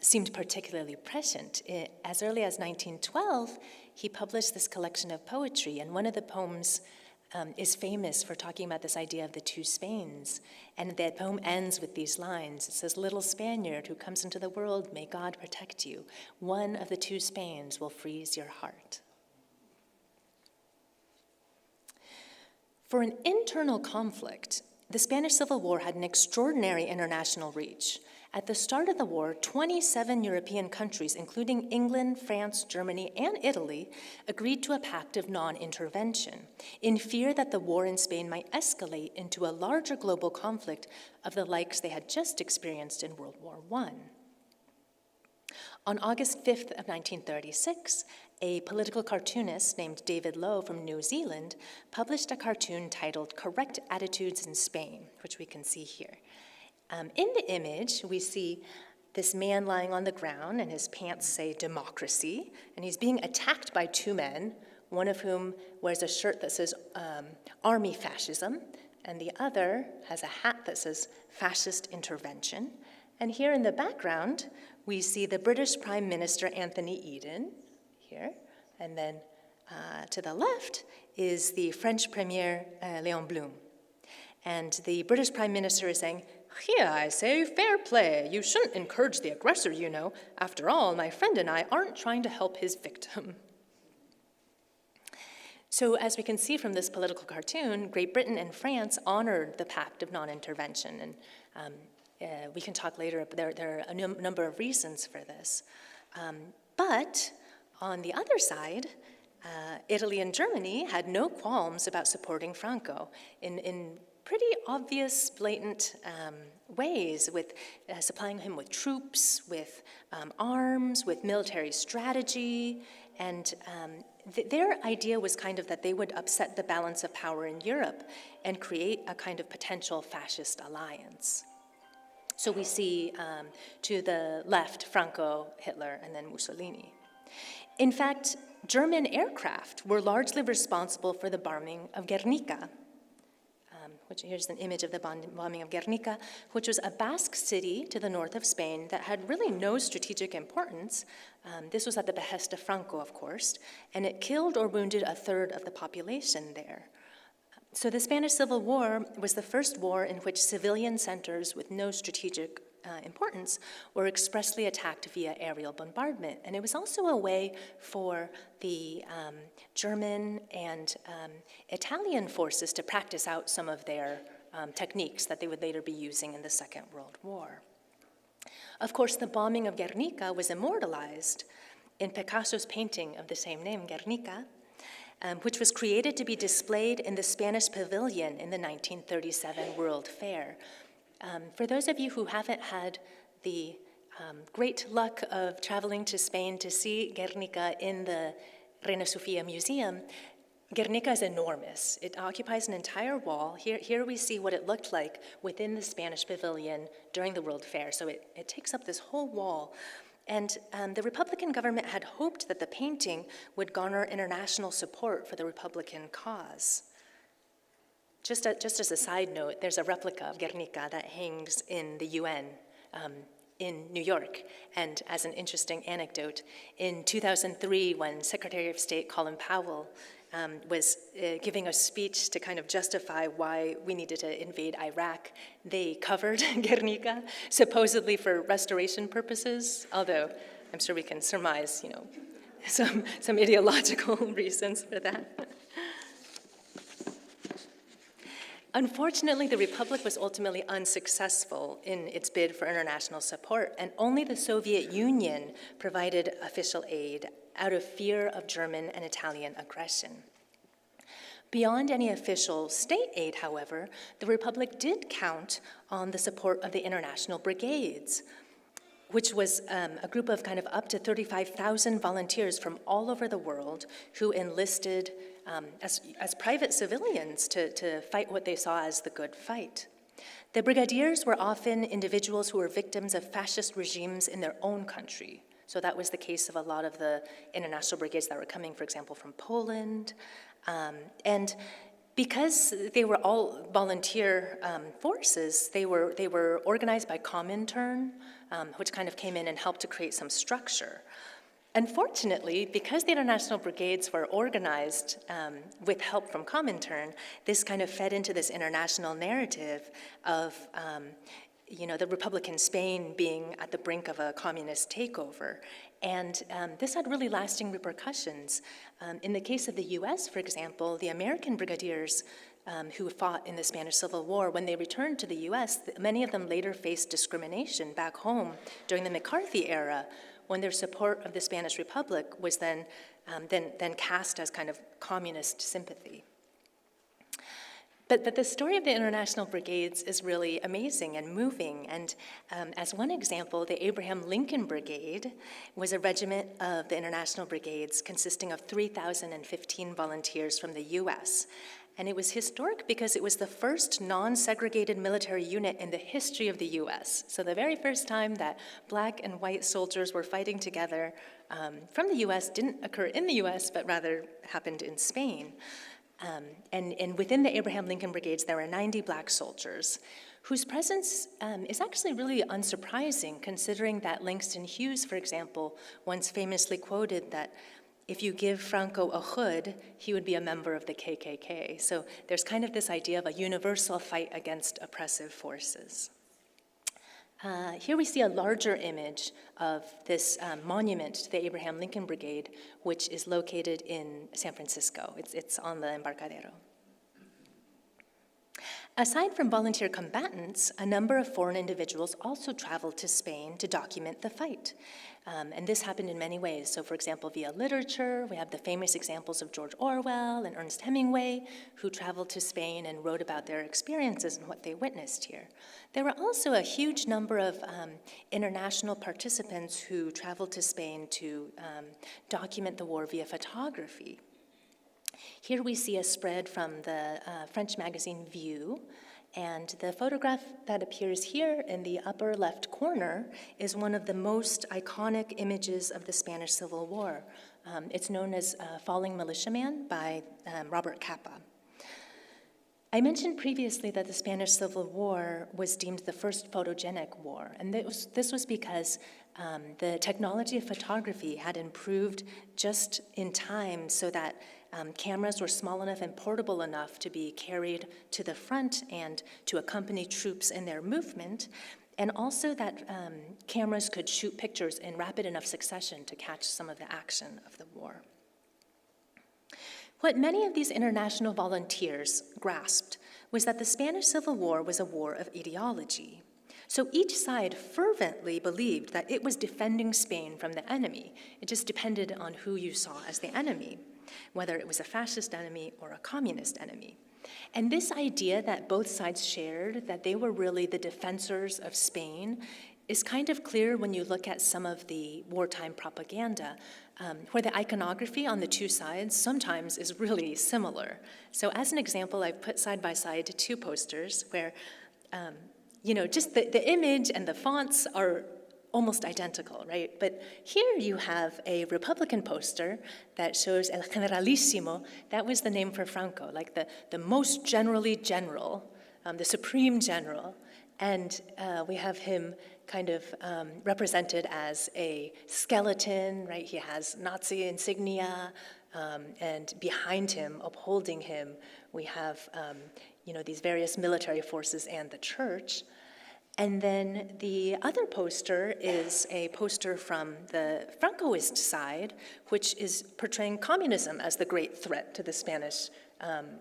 seemed particularly prescient. As early as 1912, he published this collection of poetry, and one of the poems is famous for talking about this idea of the two Spains. And that poem ends with these lines. It says, "Little Spaniard who comes into the world, may God protect you. One of the two Spains will freeze your heart." For an internal conflict, the Spanish Civil War had an extraordinary international reach. At the start of the war, 27 European countries, including England, France, Germany, and Italy, agreed to a pact of non-intervention, in fear that the war in Spain might escalate into a larger global conflict of the likes they had just experienced in World War I. On August 5th of 1936, a political cartoonist named David Lowe from New Zealand published a cartoon titled "Correct Attitudes in Spain," which we can see here. In the image, we see this man lying on the ground, and his pants say "democracy," and he's being attacked by two men, one of whom wears a shirt that says "Army Fascism," and the other has a hat that says "Fascist Intervention." And here in the background, we see the British Prime Minister Anthony Eden, here, and then to the left is the French Premier Léon Blum. And the British Prime Minister is saying, Here, I say, fair play. You shouldn't encourage the aggressor, you know. After all, my friend and I aren't trying to help his victim. So as we can see from this political cartoon, Great Britain and France honored the Pact of Non-Intervention, and we can talk later, but there are a number of reasons for this. But on the other side, Italy and Germany had no qualms about supporting Franco in pretty obvious, blatant ways, with supplying him with troops, with arms, with military strategy, and their idea was kind of that they would upset the balance of power in Europe and create a kind of potential fascist alliance. So we see to the left, Franco, Hitler, and then Mussolini. In fact, German aircraft were largely responsible for the bombing of Guernica, which here's an image of the bombing of Guernica, which was a Basque city to the north of Spain that had really no strategic importance. This was at the behest of Franco, of course, and it killed or wounded a third of the population there. So the Spanish Civil War was the first war in which civilian centers with no strategic importance were expressly attacked via aerial bombardment. And it was also a way for the German and Italian forces to practice out some of their techniques that they would later be using in the Second World War. Of course, the bombing of Guernica was immortalized in Picasso's painting of the same name, Guernica, which was created to be displayed in the Spanish Pavilion in the 1937 World Fair. For those of you who haven't had the great luck of traveling to Spain to see Guernica in the Reina Sofia Museum, Guernica is enormous. It occupies an entire wall. Here we see what it looked like within the Spanish Pavilion during the World Fair. So it takes up this whole wall. And the Republican government had hoped that the painting would garner international support for the Republican cause. Just as a side note, there's a replica of Guernica that hangs in the UN in New York. And as an interesting anecdote, in 2003, when Secretary of State Colin Powell was giving a speech to kind of justify why we needed to invade Iraq, they covered Guernica, supposedly for restoration purposes, although I'm sure we can surmise, some ideological reasons for that. Unfortunately, the Republic was ultimately unsuccessful in its bid for international support, and only the Soviet Union provided official aid out of fear of German and Italian aggression. Beyond any official state aid, however, the Republic did count on the support of the international brigades, which was a group of kind of up to 35,000 volunteers from all over the world who enlisted as private civilians to fight what they saw as the good fight. The brigadiers were often individuals who were victims of fascist regimes in their own country. So that was the case of a lot of the international brigades that were coming, for example, from Poland. And because they were all volunteer forces, they were organized by Comintern, which kind of came in and helped to create some structure. Unfortunately, because the international brigades were organized with help from Comintern, this kind of fed into this international narrative of the Republican Spain being at the brink of a communist takeover. And this had really lasting repercussions. In the case of the US, for example, the American brigadiers who fought in the Spanish Civil War, when they returned to the US, many of them later faced discrimination back home during the McCarthy era, when their support of the Spanish Republic was then cast as kind of communist sympathy. But the story of the international brigades is really amazing and moving. And as one example, the Abraham Lincoln Brigade was a regiment of the international brigades consisting of 3,015 volunteers from the US. And it was historic because it was the first non-segregated military unit in the history of the US. So the very first time that black and white soldiers were fighting together from the US didn't occur in the US, but rather happened in Spain. And within the Abraham Lincoln Brigades, there were 90 black soldiers whose presence is actually really unsurprising, considering that Langston Hughes, for example, once famously quoted that if you give Franco a hood, he would be a member of the KKK. So there's kind of this idea of a universal fight against oppressive forces. Here we see a larger image of this monument to the Abraham Lincoln Brigade, which is located in San Francisco. It's on the Embarcadero. Aside from volunteer combatants, a number of foreign individuals also traveled to Spain to document the fight. And this happened in many ways. So, for example, via literature, we have the famous examples of George Orwell and Ernest Hemingway, who traveled to Spain and wrote about their experiences and what they witnessed here. There were also a huge number of international participants who traveled to Spain to document the war via photography. Here we see a spread from the French magazine View, and the photograph that appears here in the upper left corner is one of the most iconic images of the Spanish Civil War. It's known as Falling Militiaman by Robert Capa. I mentioned previously that the Spanish Civil War was deemed the first photogenic war, and this was because the technology of photography had improved just in time so that cameras were small enough and portable enough to be carried to the front and to accompany troops in their movement, and also that cameras could shoot pictures in rapid enough succession to catch some of the action of the war. What many of these international volunteers grasped was that the Spanish Civil War was a war of ideology. So each side fervently believed that it was defending Spain from the enemy. It just depended on who you saw as the enemy, whether it was a fascist enemy or a communist enemy. And this idea that both sides shared, that they were really the defensors of Spain, is kind of clear when you look at some of the wartime propaganda, where the iconography on the two sides sometimes is really similar. So as an example, I've put side by side two posters where, just the image and the fonts are almost identical, right? But here you have a Republican poster that shows El Generalissimo. That was the name for Franco, like the most generally general, the supreme general. And we have him kind of represented as a skeleton, right? He has Nazi insignia, and behind him, upholding him, we have these various military forces and the church. And then the other poster is a poster from the Francoist side, which is portraying communism as the great threat to the Spanish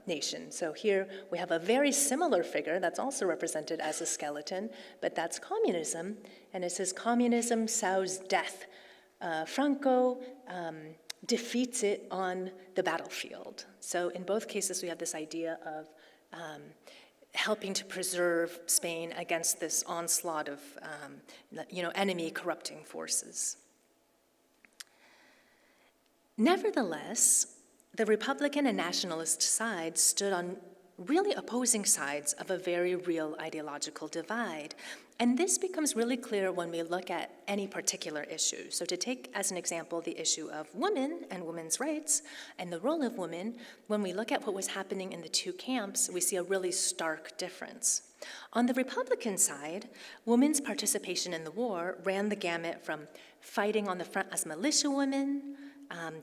nation. So here we have a very similar figure that's also represented as a skeleton, but that's communism, and it says, "Communism sows death. Franco defeats it on the battlefield." So in both cases, we have this idea of helping to preserve Spain against this onslaught of, enemy corrupting forces. Nevertheless, the Republican and nationalist sides stood on really opposing sides of a very real ideological divide. And this becomes really clear when we look at any particular issue. So to take as an example the issue of women and women's rights and the role of women, when we look at what was happening in the two camps, we see a really stark difference. On the Republican side, women's participation in the war ran the gamut from fighting on the front as militia women,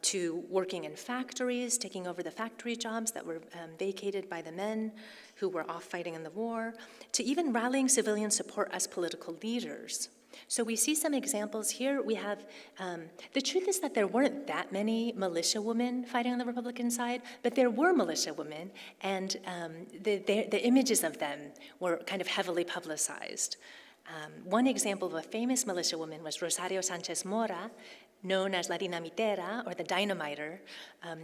to working in factories, taking over the factory jobs that were vacated by the men who were off fighting in the war, to even rallying civilian support as political leaders. So we see some examples here. We have, the truth is that there weren't that many militia women fighting on the Republican side, but there were militia women, and the images of them were kind of heavily publicized. One example of a famous militia woman was Rosario Sanchez Mora, known as La Dinamitera, or the dynamiter,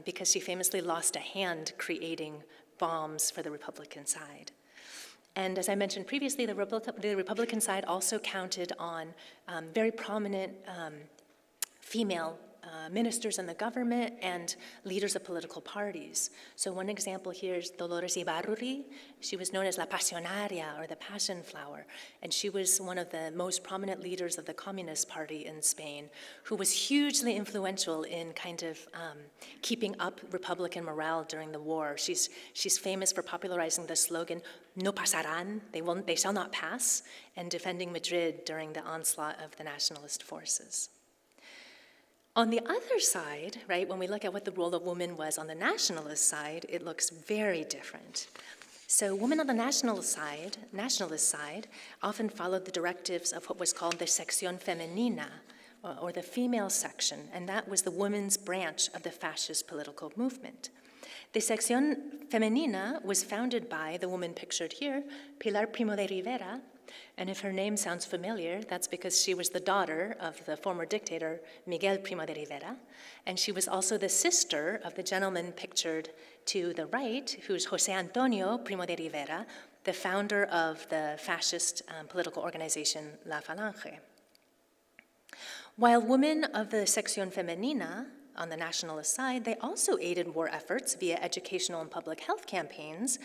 because she famously lost a hand creating bombs for the Republican side. And as I mentioned previously, the Republican side also counted on very prominent female ministers in the government and leaders of political parties. So one example here is Dolores Ibarruri. She was known as La Pasionaria, or the Passion Flower, and she was one of the most prominent leaders of the Communist Party in Spain, who was hugely influential in kind of keeping up Republican morale during the war. She's famous for popularizing the slogan, "No pasarán," they shall not pass, and defending Madrid during the onslaught of the nationalist forces. On the other side, right, when we look at what the role of women was on the nationalist side, it looks very different. So women on the nationalist side, often followed the directives of what was called the sección femenina, or the female section, and that was the women's branch of the fascist political movement. The sección femenina was founded by the woman pictured here, Pilar Primo de Rivera, and if her name sounds familiar, that's because she was the daughter of the former dictator Miguel Primo de Rivera, and she was also the sister of the gentleman pictured to the right, who's José Antonio Primo de Rivera, the founder of the fascist political organization La Falange. While women of the sección femenina, on the nationalist side, they also aided war efforts via educational and public health campaigns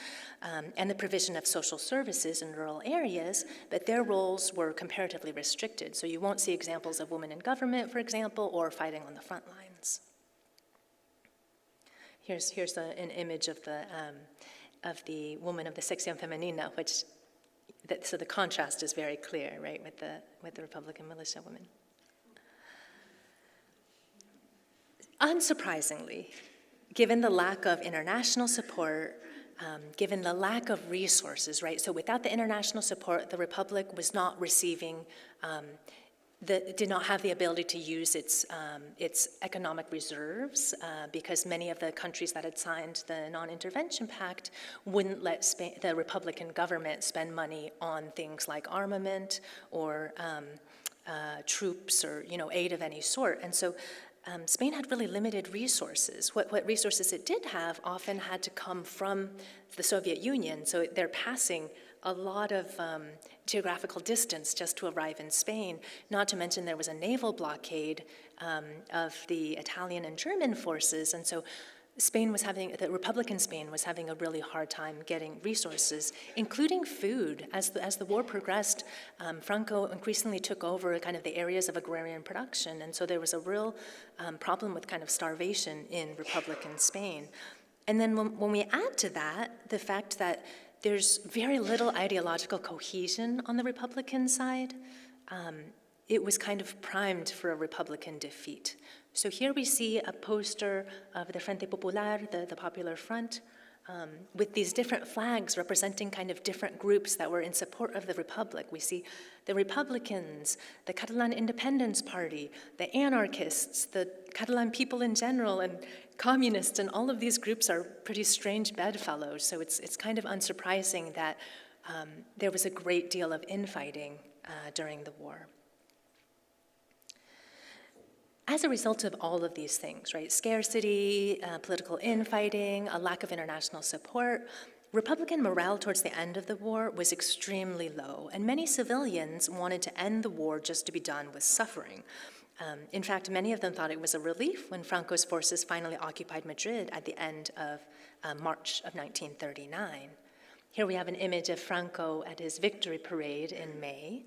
and the provision of social services in rural areas, but their roles were comparatively restricted. So you won't see examples of women in government, for example, or fighting on the front lines. Here's an image of the woman of the sección femenina, so the contrast is very clear, right, with the Republican militia women. Unsurprisingly, given the lack of international support, given the lack of resources, right? So without the international support, the Republic was not receiving, did not have the ability to use its economic reserves because many of the countries that had signed the non-intervention pact wouldn't let the Republican government spend money on things like armament or troops or aid of any sort. And so Spain had really limited resources. What resources it did have often had to come from the Soviet Union, so they're passing a lot of geographical distance just to arrive in Spain, not to mention there was a naval blockade of the Italian and German forces, and so the Republican Spain was having a really hard time getting resources, including food. As the war progressed, Franco increasingly took over kind of the areas of agrarian production, and so there was a real problem with kind of starvation in Republican Spain. And then when we add to that the fact that there's very little ideological cohesion on the Republican side, it was kind of primed for a Republican defeat. So here we see a poster of the Frente Popular, the Popular Front, with these different flags representing kind of different groups that were in support of the Republic. We see the Republicans, the Catalan Independence Party, the anarchists, the Catalan people in general, and communists, and all of these groups are pretty strange bedfellows, so it's kind of unsurprising that there was a great deal of infighting during the war. As a result of all of these things, right, scarcity, political infighting, a lack of international support, Republican morale towards the end of the war was extremely low, and many civilians wanted to end the war just to be done with suffering. In fact, many of them thought it was a relief when Franco's forces finally occupied Madrid at the end of March of 1939. Here we have an image of Franco at his victory parade in May.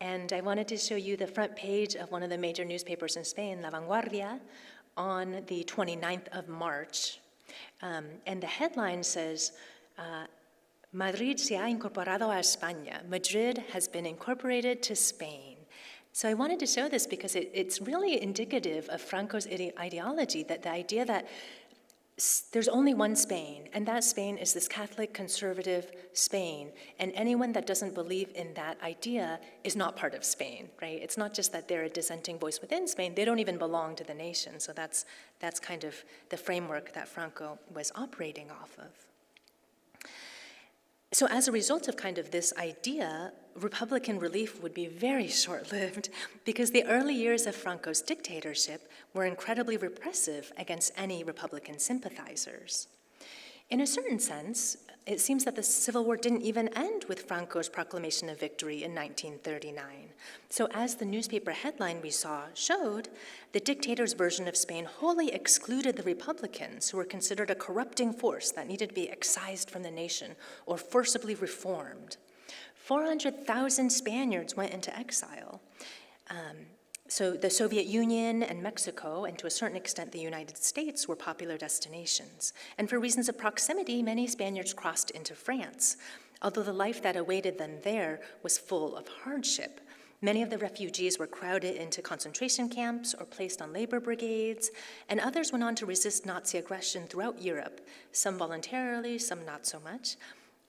And I wanted to show you the front page of one of the major newspapers in Spain, La Vanguardia, on the 29th of March. And the headline says, Madrid se ha incorporado a España. Madrid has been incorporated to Spain. So I wanted to show this because it's really indicative of Franco's ideology, that the idea that there's only one Spain, and that Spain is this Catholic conservative Spain, and anyone that doesn't believe in that idea is not part of Spain, right? It's not just that they're a dissenting voice within Spain, they don't even belong to the nation. So that's kind of the framework that Franco was operating off of. So as a result of kind of this idea, Republican relief would be very short-lived because the early years of Franco's dictatorship were incredibly repressive against any Republican sympathizers. In a certain sense, it seems that the Civil War didn't even end with Franco's proclamation of victory in 1939. So as the newspaper headline we saw showed, the dictator's version of Spain wholly excluded the Republicans, who were considered a corrupting force that needed to be excised from the nation or forcibly reformed. 400,000 Spaniards went into exile. So the Soviet Union and Mexico, and to a certain extent the United States, were popular destinations. And for reasons of proximity, many Spaniards crossed into France, although the life that awaited them there was full of hardship. Many of the refugees were crowded into concentration camps or placed on labor brigades, and others went on to resist Nazi aggression throughout Europe, some voluntarily, some not so much,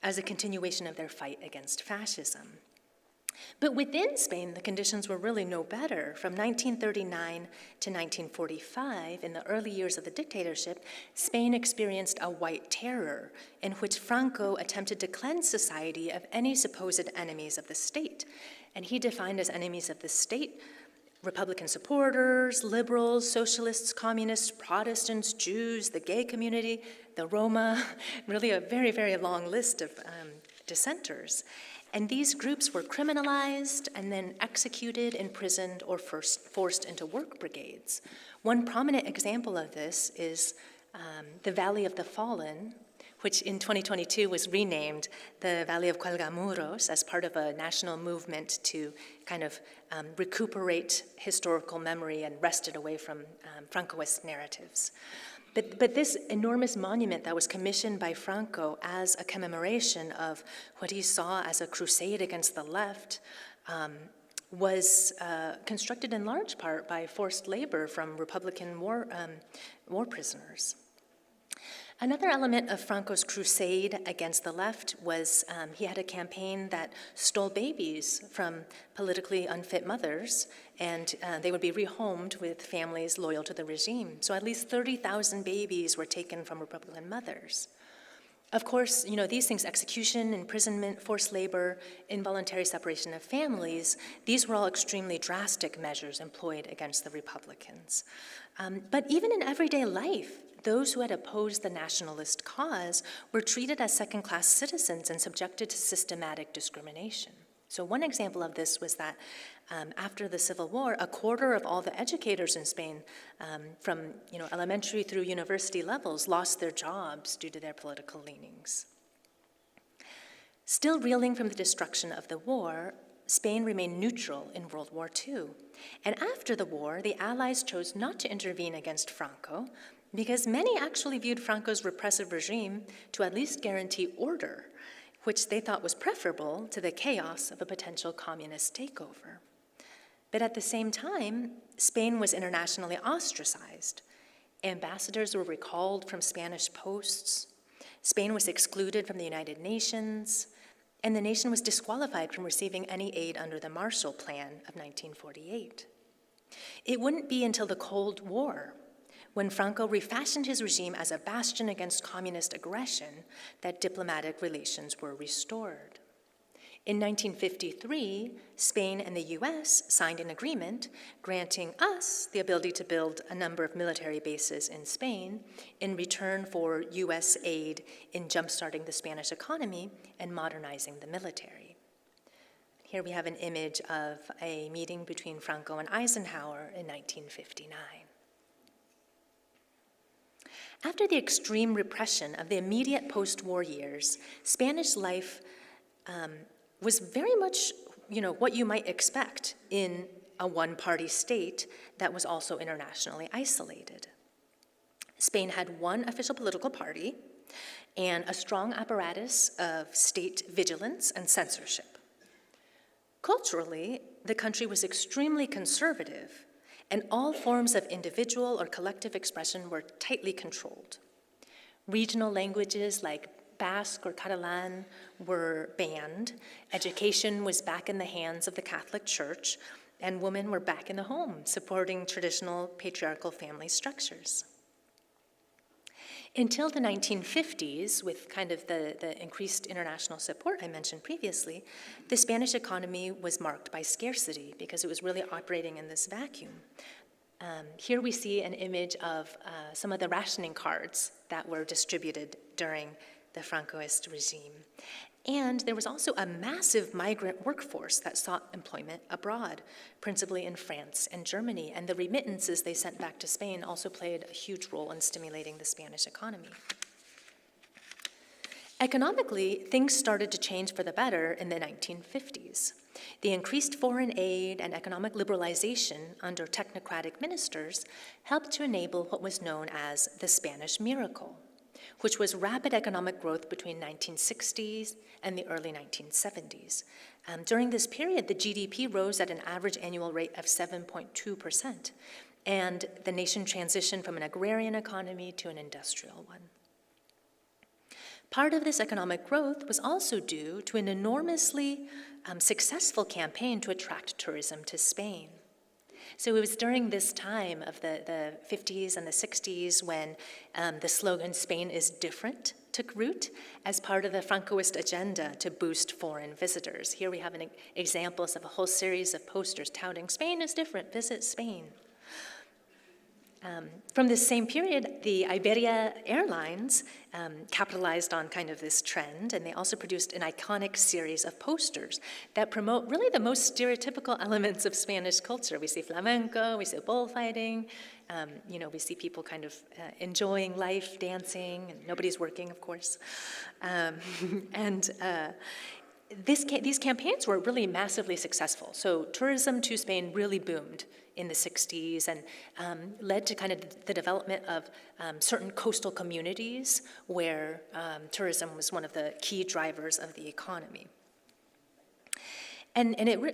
as a continuation of their fight against fascism. But within Spain, the conditions were really no better. From 1939 to 1945, in the early years of the dictatorship, Spain experienced a white terror in which Franco attempted to cleanse society of any supposed enemies of the state. And he defined as enemies of the state Republican supporters, liberals, socialists, communists, Protestants, Jews, the gay community, the Roma, really a very, very long list of dissenters. And these groups were criminalized and then executed, imprisoned, or forced into work brigades. One prominent example of this is the Valley of the Fallen, which in 2022 was renamed the Valley of Cuelgamuros as part of a national movement to kind of recuperate historical memory and wrest it away from Francoist narratives. But this enormous monument that was commissioned by Franco as a commemoration of what he saw as a crusade against the left was constructed in large part by forced labor from Republican war prisoners. Another element of Franco's crusade against the left was he had a campaign that stole babies from politically unfit mothers, and they would be rehomed with families loyal to the regime. So at least 30,000 babies were taken from Republican mothers. Of course, these things, execution, imprisonment, forced labor, involuntary separation of families, these were all extremely drastic measures employed against the Republicans. But even in everyday life, those who had opposed the nationalist cause were treated as second-class citizens and subjected to systematic discrimination. So one example of this was that after the Civil War, a quarter of all the educators in Spain, from elementary through university levels, lost their jobs due to their political leanings. Still reeling from the destruction of the war, Spain remained neutral in World War II. And after the war, the Allies chose not to intervene against Franco because many actually viewed Franco's repressive regime to at least guarantee order, which they thought was preferable to the chaos of a potential communist takeover. But at the same time, Spain was internationally ostracized. Ambassadors were recalled from Spanish posts. Spain was excluded from the United Nations, and the nation was disqualified from receiving any aid under the Marshall Plan of 1948. It wouldn't be until the Cold War, when Franco refashioned his regime as a bastion against communist aggression, that diplomatic relations were restored. In 1953, Spain and the US signed an agreement granting us the ability to build a number of military bases in Spain in return for US aid in jump-starting the Spanish economy and modernizing the military. Here we have an image of a meeting between Franco and Eisenhower in 1959. After the extreme repression of the immediate post-war years, Spanish life was very much, what you might expect in a one-party state that was also internationally isolated. Spain had one official political party and a strong apparatus of state vigilance and censorship. Culturally, the country was extremely conservative, and all forms of individual or collective expression were tightly controlled. Regional languages like Basque or Catalan were banned, education was back in the hands of the Catholic Church, and women were back in the home, supporting traditional patriarchal family structures. Until the 1950s, with kind of the increased international support I mentioned previously, the Spanish economy was marked by scarcity because it was really operating in this vacuum. Here we see an image of some of the rationing cards that were distributed during the Francoist regime. And there was also a massive migrant workforce that sought employment abroad, principally in France and Germany, and the remittances they sent back to Spain also played a huge role in stimulating the Spanish economy. Economically, things started to change for the better in the 1950s. The increased foreign aid and economic liberalization under technocratic ministers helped to enable what was known as the Spanish miracle, which was rapid economic growth between 1960s and the early 1970s. During this period, the GDP rose at an average annual rate of 7.2%, and the nation transitioned from an agrarian economy to an industrial one. Part of this economic growth was also due to an enormously successful campaign to attract tourism to Spain. So it was during this time of the 50s and the 60s when the slogan, "Spain is different," took root as part of the Francoist agenda to boost foreign visitors. Here we have examples of a whole series of posters touting, "Spain is different, visit Spain." From this same period, the Iberia Airlines capitalized on kind of this trend, and they also produced an iconic series of posters that promote really the most stereotypical elements of Spanish culture. We see flamenco, we see bullfighting, we see people kind of enjoying life, dancing, and nobody's working, of course. These campaigns were really massively successful. So tourism to Spain really boomed in the 60s and led to kind of the development of certain coastal communities where tourism was one of the key drivers of the economy.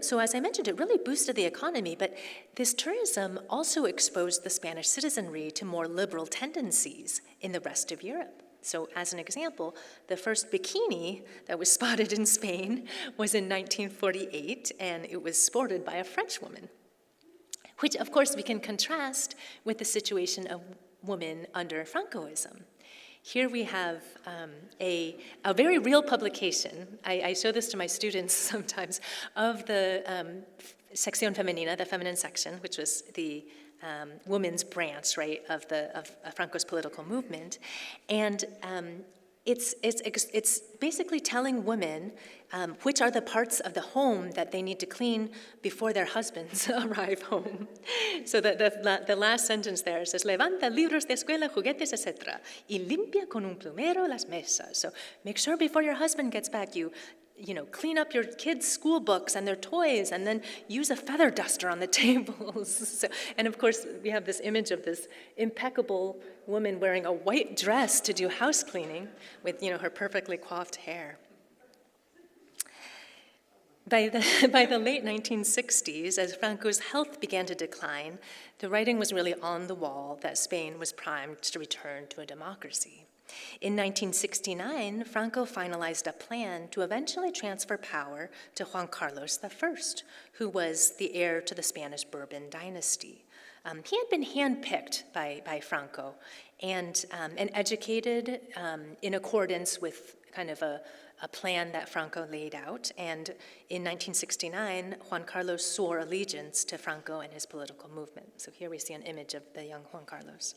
So as I mentioned, it really boosted the economy, but this tourism also exposed the Spanish citizenry to more liberal tendencies in the rest of Europe. So as an example, the first bikini that was spotted in Spain was in 1948, and it was sported by a French woman, which of course we can contrast with the situation of women under Francoism. Here we have a very real publication, I show this to my students sometimes, of the Sección Femenina, the feminine section, which was the women's branch, right, of Franco's political movement, and it's basically telling women which are the parts of the home that they need to clean before their husbands arrive home. So the last sentence there says, "Levanta libros de escuela, juguetes, etc. y limpia con un plumero las mesas." So make sure before your husband gets back, you clean up your kids' school books and their toys, and then use a feather duster on the tables. And of course, we have this image of this impeccable woman wearing a white dress to do house cleaning with, her perfectly coiffed hair. By the late 1960s, as Franco's health began to decline, the writing was really on the wall that Spain was primed to return to a democracy. In 1969, Franco finalized a plan to eventually transfer power to Juan Carlos I, who was the heir to the Spanish Bourbon dynasty. He had been handpicked by Franco and educated in accordance with kind of a plan that Franco laid out. And in 1969, Juan Carlos swore allegiance to Franco and his political movement. So here we see an image of the young Juan Carlos.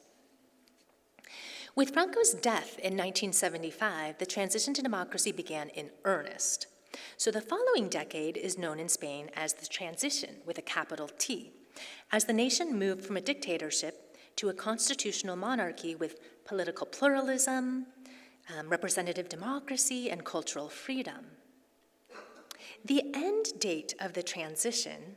With Franco's death in 1975, the transition to democracy began in earnest. So the following decade is known in Spain as the transition, with a capital T, as the nation moved from a dictatorship to a constitutional monarchy with political pluralism, representative democracy, and cultural freedom. The end date of the transition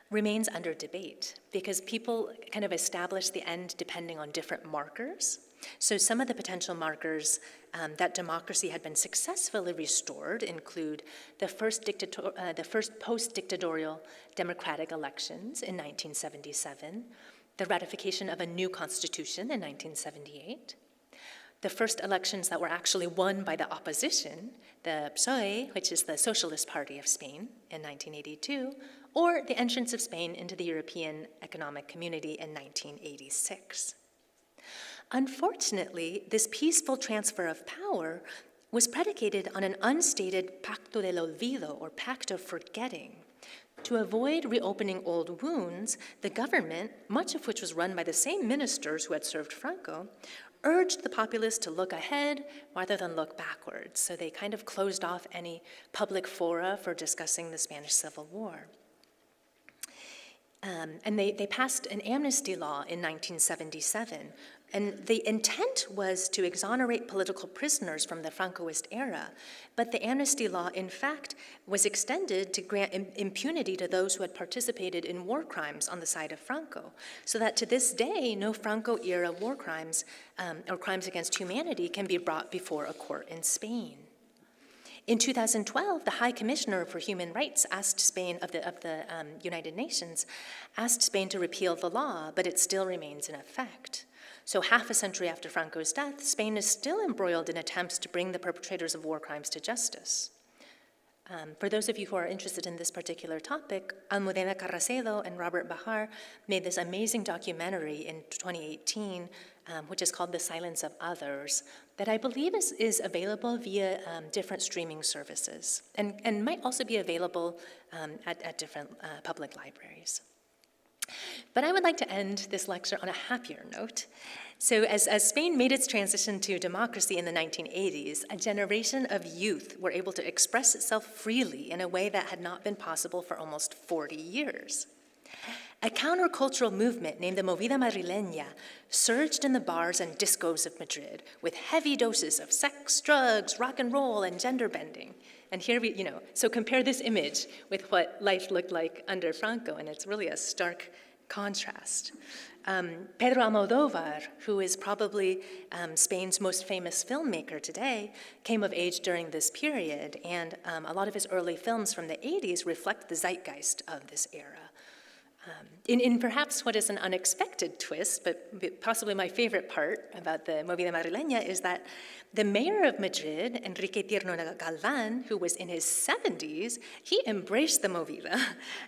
remains under debate because people kind of establish the end depending on different markers. So some of the potential markers that democracy had been successfully restored include the first post-dictatorial democratic elections in 1977, the ratification of a new constitution in 1978, the first elections that were actually won by the opposition, the PSOE, which is the Socialist Party of Spain, in 1982, or the entrance of Spain into the European Economic Community in 1986. Unfortunately, this peaceful transfer of power was predicated on an unstated pacto del olvido, or pact of forgetting. To avoid reopening old wounds, the government, much of which was run by the same ministers who had served Franco, urged the populace to look ahead rather than look backwards. So they kind of closed off any public fora for discussing the Spanish Civil War. And they passed an amnesty law in 1977, And the intent was to exonerate political prisoners from the Francoist era, but the amnesty law, in fact, was extended to grant impunity to those who had participated in war crimes on the side of Franco, so that to this day, no Franco-era war crimes or crimes against humanity can be brought before a court in Spain. In 2012, the High Commissioner for Human Rights asked Spain, of the United Nations, asked Spain to repeal the law, but it still remains in effect. So half a century after Franco's death, Spain is still embroiled in attempts to bring the perpetrators of war crimes to justice. For those of you who are interested in this particular topic, Almudena Carracedo and Robert Bahar made this amazing documentary in 2018, which is called The Silence of Others, that I believe is available via different streaming services and might also be available at different public libraries. But I would like to end this lecture on a happier note. So as Spain made its transition to democracy in the 1980s, a generation of youth were able to express itself freely in a way that had not been possible for almost 40 years. A countercultural movement named the Movida Madrileña surged in the bars and discos of Madrid with heavy doses of sex, drugs, rock and roll, and gender bending. And here so compare this image with what life looked like under Franco, and it's really a stark contrast. Pedro Almodóvar, who is probably Spain's most famous filmmaker today, came of age during this period, and a lot of his early films from the 80s reflect the zeitgeist of this era. In perhaps what is an unexpected twist, but possibly my favorite part about the Movida Madrileña, is that the mayor of Madrid, Enrique Tierno Galván, who was in his 70s, he embraced the Movida.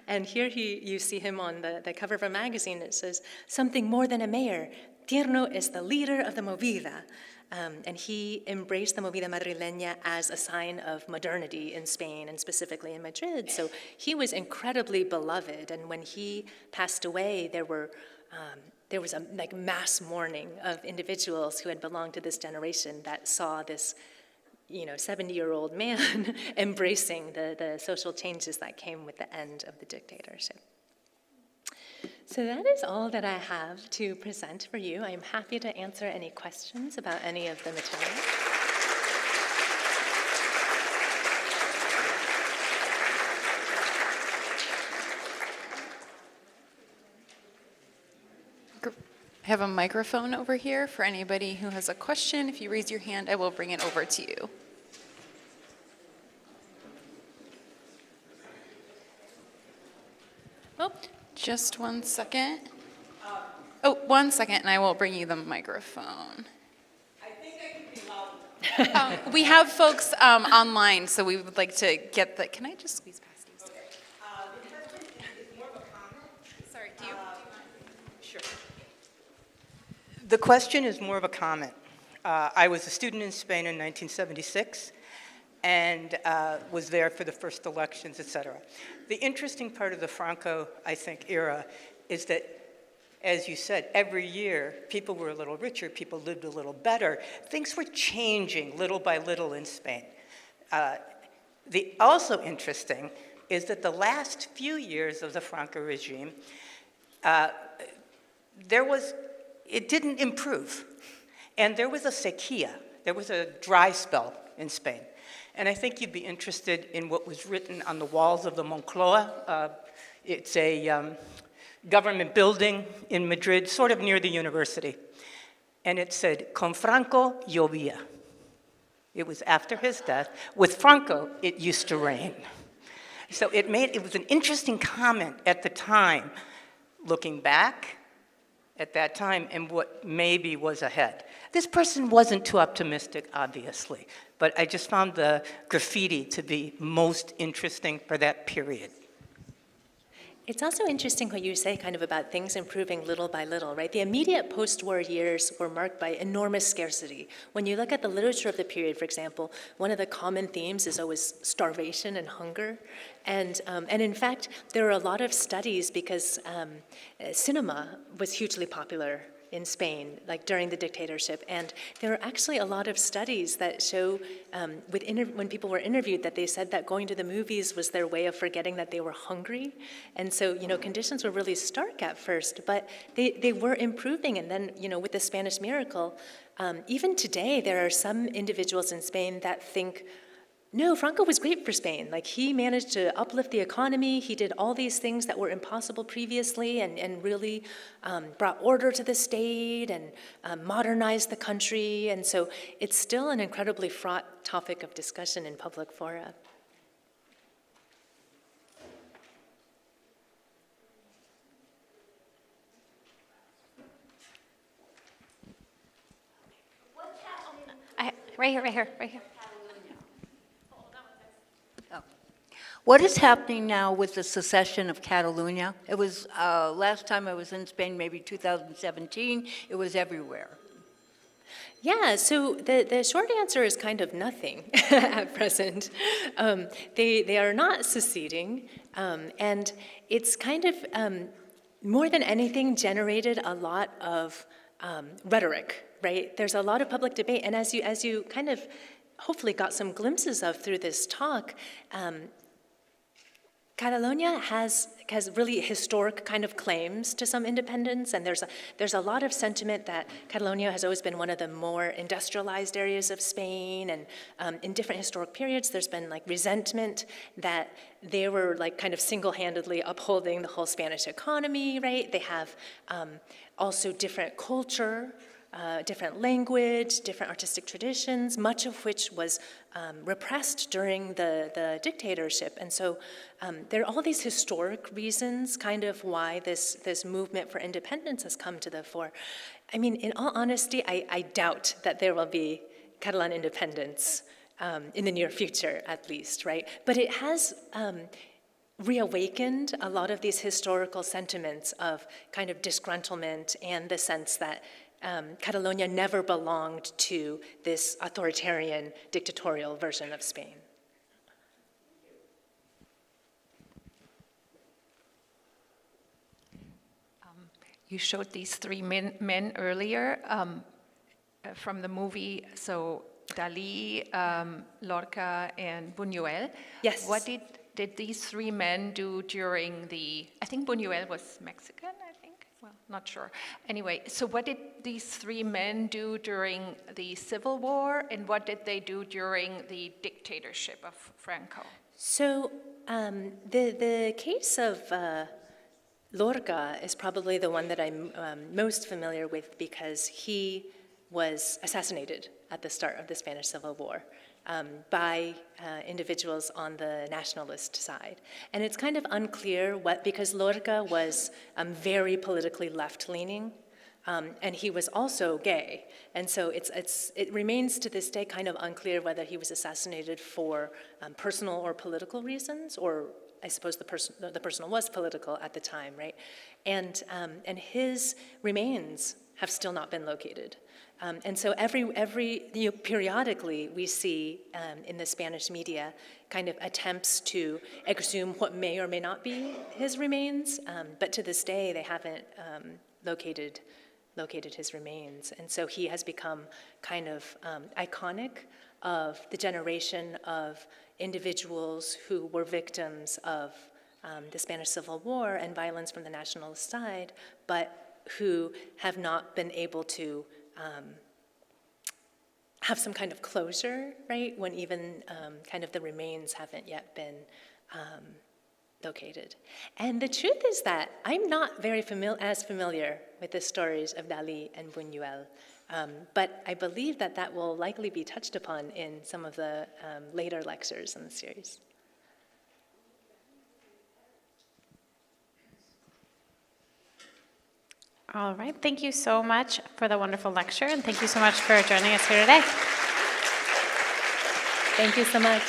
And here you see him on the cover of a magazine that says, "Something more than a mayor, Tierno is the leader of the Movida." And he embraced the Movida Madrileña as a sign of modernity in Spain, and specifically in Madrid. So he was incredibly beloved, and when he passed away, there was a mass mourning of individuals who had belonged to this generation that saw this 70-year-old man embracing the social changes that came with the end of the dictatorship. So that is all that I have to present for you. I am happy to answer any questions about any of the material. I have a microphone over here for anybody who has a question. If you raise your hand, I will bring it over to you. Oh, just 1 second. Oh, 1 second, and I will bring you the microphone. I think I can be louder. We have folks online, so we would like to get the. Can I just squeeze past these? Okay. The question is more of a comment. Sorry, do you mind? Sure. The question is more of a comment. I was a student in Spain in 1976 and was there for the first elections, et cetera. The interesting part of the Franco, I think, era is that, as you said, every year people were a little richer, people lived a little better. Things were changing little by little in Spain. The also interesting is that the last few years of the Franco regime, it didn't improve. And there was a sequía, there was a dry spell in Spain. And I think you'd be interested in what was written on the walls of the Moncloa. It's a government building in Madrid, sort of near the university. And it said, "Con Franco llovía." It was after his death. With Franco, it used to rain. So it was an interesting comment at the time, looking back at that time and what maybe was ahead. This person wasn't too optimistic, obviously, but I just found the graffiti to be most interesting for that period. It's also interesting what you say kind of about things improving little by little, right? The immediate post-war years were marked by enormous scarcity. When you look at the literature of the period, for example, one of the common themes is always starvation and hunger. And in fact, there are a lot of studies because cinema was hugely popular in Spain, like during the dictatorship. And there are actually a lot of studies that show, when people were interviewed, that they said that going to the movies was their way of forgetting that they were hungry. And so, conditions were really stark at first, but they were improving. And then, with the Spanish miracle, even today, there are some individuals in Spain that think, no, Franco was great for Spain. Like, he managed to uplift the economy. He did all these things that were impossible previously and really brought order to the state and modernized the country. And so it's still an incredibly fraught topic of discussion in public fora. Right here. What is happening now with the secession of Catalonia? It was, last time I was in Spain, maybe 2017, it was everywhere. Yeah, so the short answer is kind of nothing at present. They are not seceding, and it's kind of, more than anything, generated a lot of rhetoric, right? There's a lot of public debate, and as you kind of hopefully got some glimpses of through this talk, Catalonia has really historic kind of claims to some independence, and there's a lot of sentiment that Catalonia has always been one of the more industrialized areas of Spain, and in different historic periods there's been like resentment that they were like kind of single-handedly upholding the whole Spanish economy, right? They have also different culture, different language, different artistic traditions, much of which was repressed during the dictatorship. And so there are all these historic reasons kind of why this movement for independence has come to the fore. I mean, in all honesty, I doubt that there will be Catalan independence in the near future, at least, right? But it has reawakened a lot of these historical sentiments of kind of disgruntlement and the sense that Catalonia never belonged to this authoritarian, dictatorial version of Spain. You showed these three men earlier from the movie, so Dalí, Lorca, and Buñuel. Yes. What did these three men do during I think Buñuel was Mexican, I think? Well, not sure. Anyway, so what did these three men do during the Civil War, and what did they do during the dictatorship of Franco? So the case of Lorca is probably the one that I'm most familiar with because he was assassinated at the start of the Spanish Civil War by individuals on the nationalist side. And it's kind of unclear because Lorca was very politically left-leaning, and he was also gay. And so it remains to this day kind of unclear whether he was assassinated for personal or political reasons, or I suppose the personal was political at the time, right? And his remains have still not been located. And so periodically we see in the Spanish media kind of attempts to exhume what may or may not be his remains, but to this day they haven't located his remains. And so he has become kind of iconic of the generation of individuals who were victims of the Spanish Civil War and violence from the nationalist side, but who have not been able to have some kind of closure, right, when even kind of the remains haven't yet been located. And the truth is that I'm not very as familiar with the stories of Dalí and Buñuel, but I believe that will likely be touched upon in some of the later lectures in the series. All right, thank you so much for the wonderful lecture, and thank you so much for joining us here today. Thank you so much.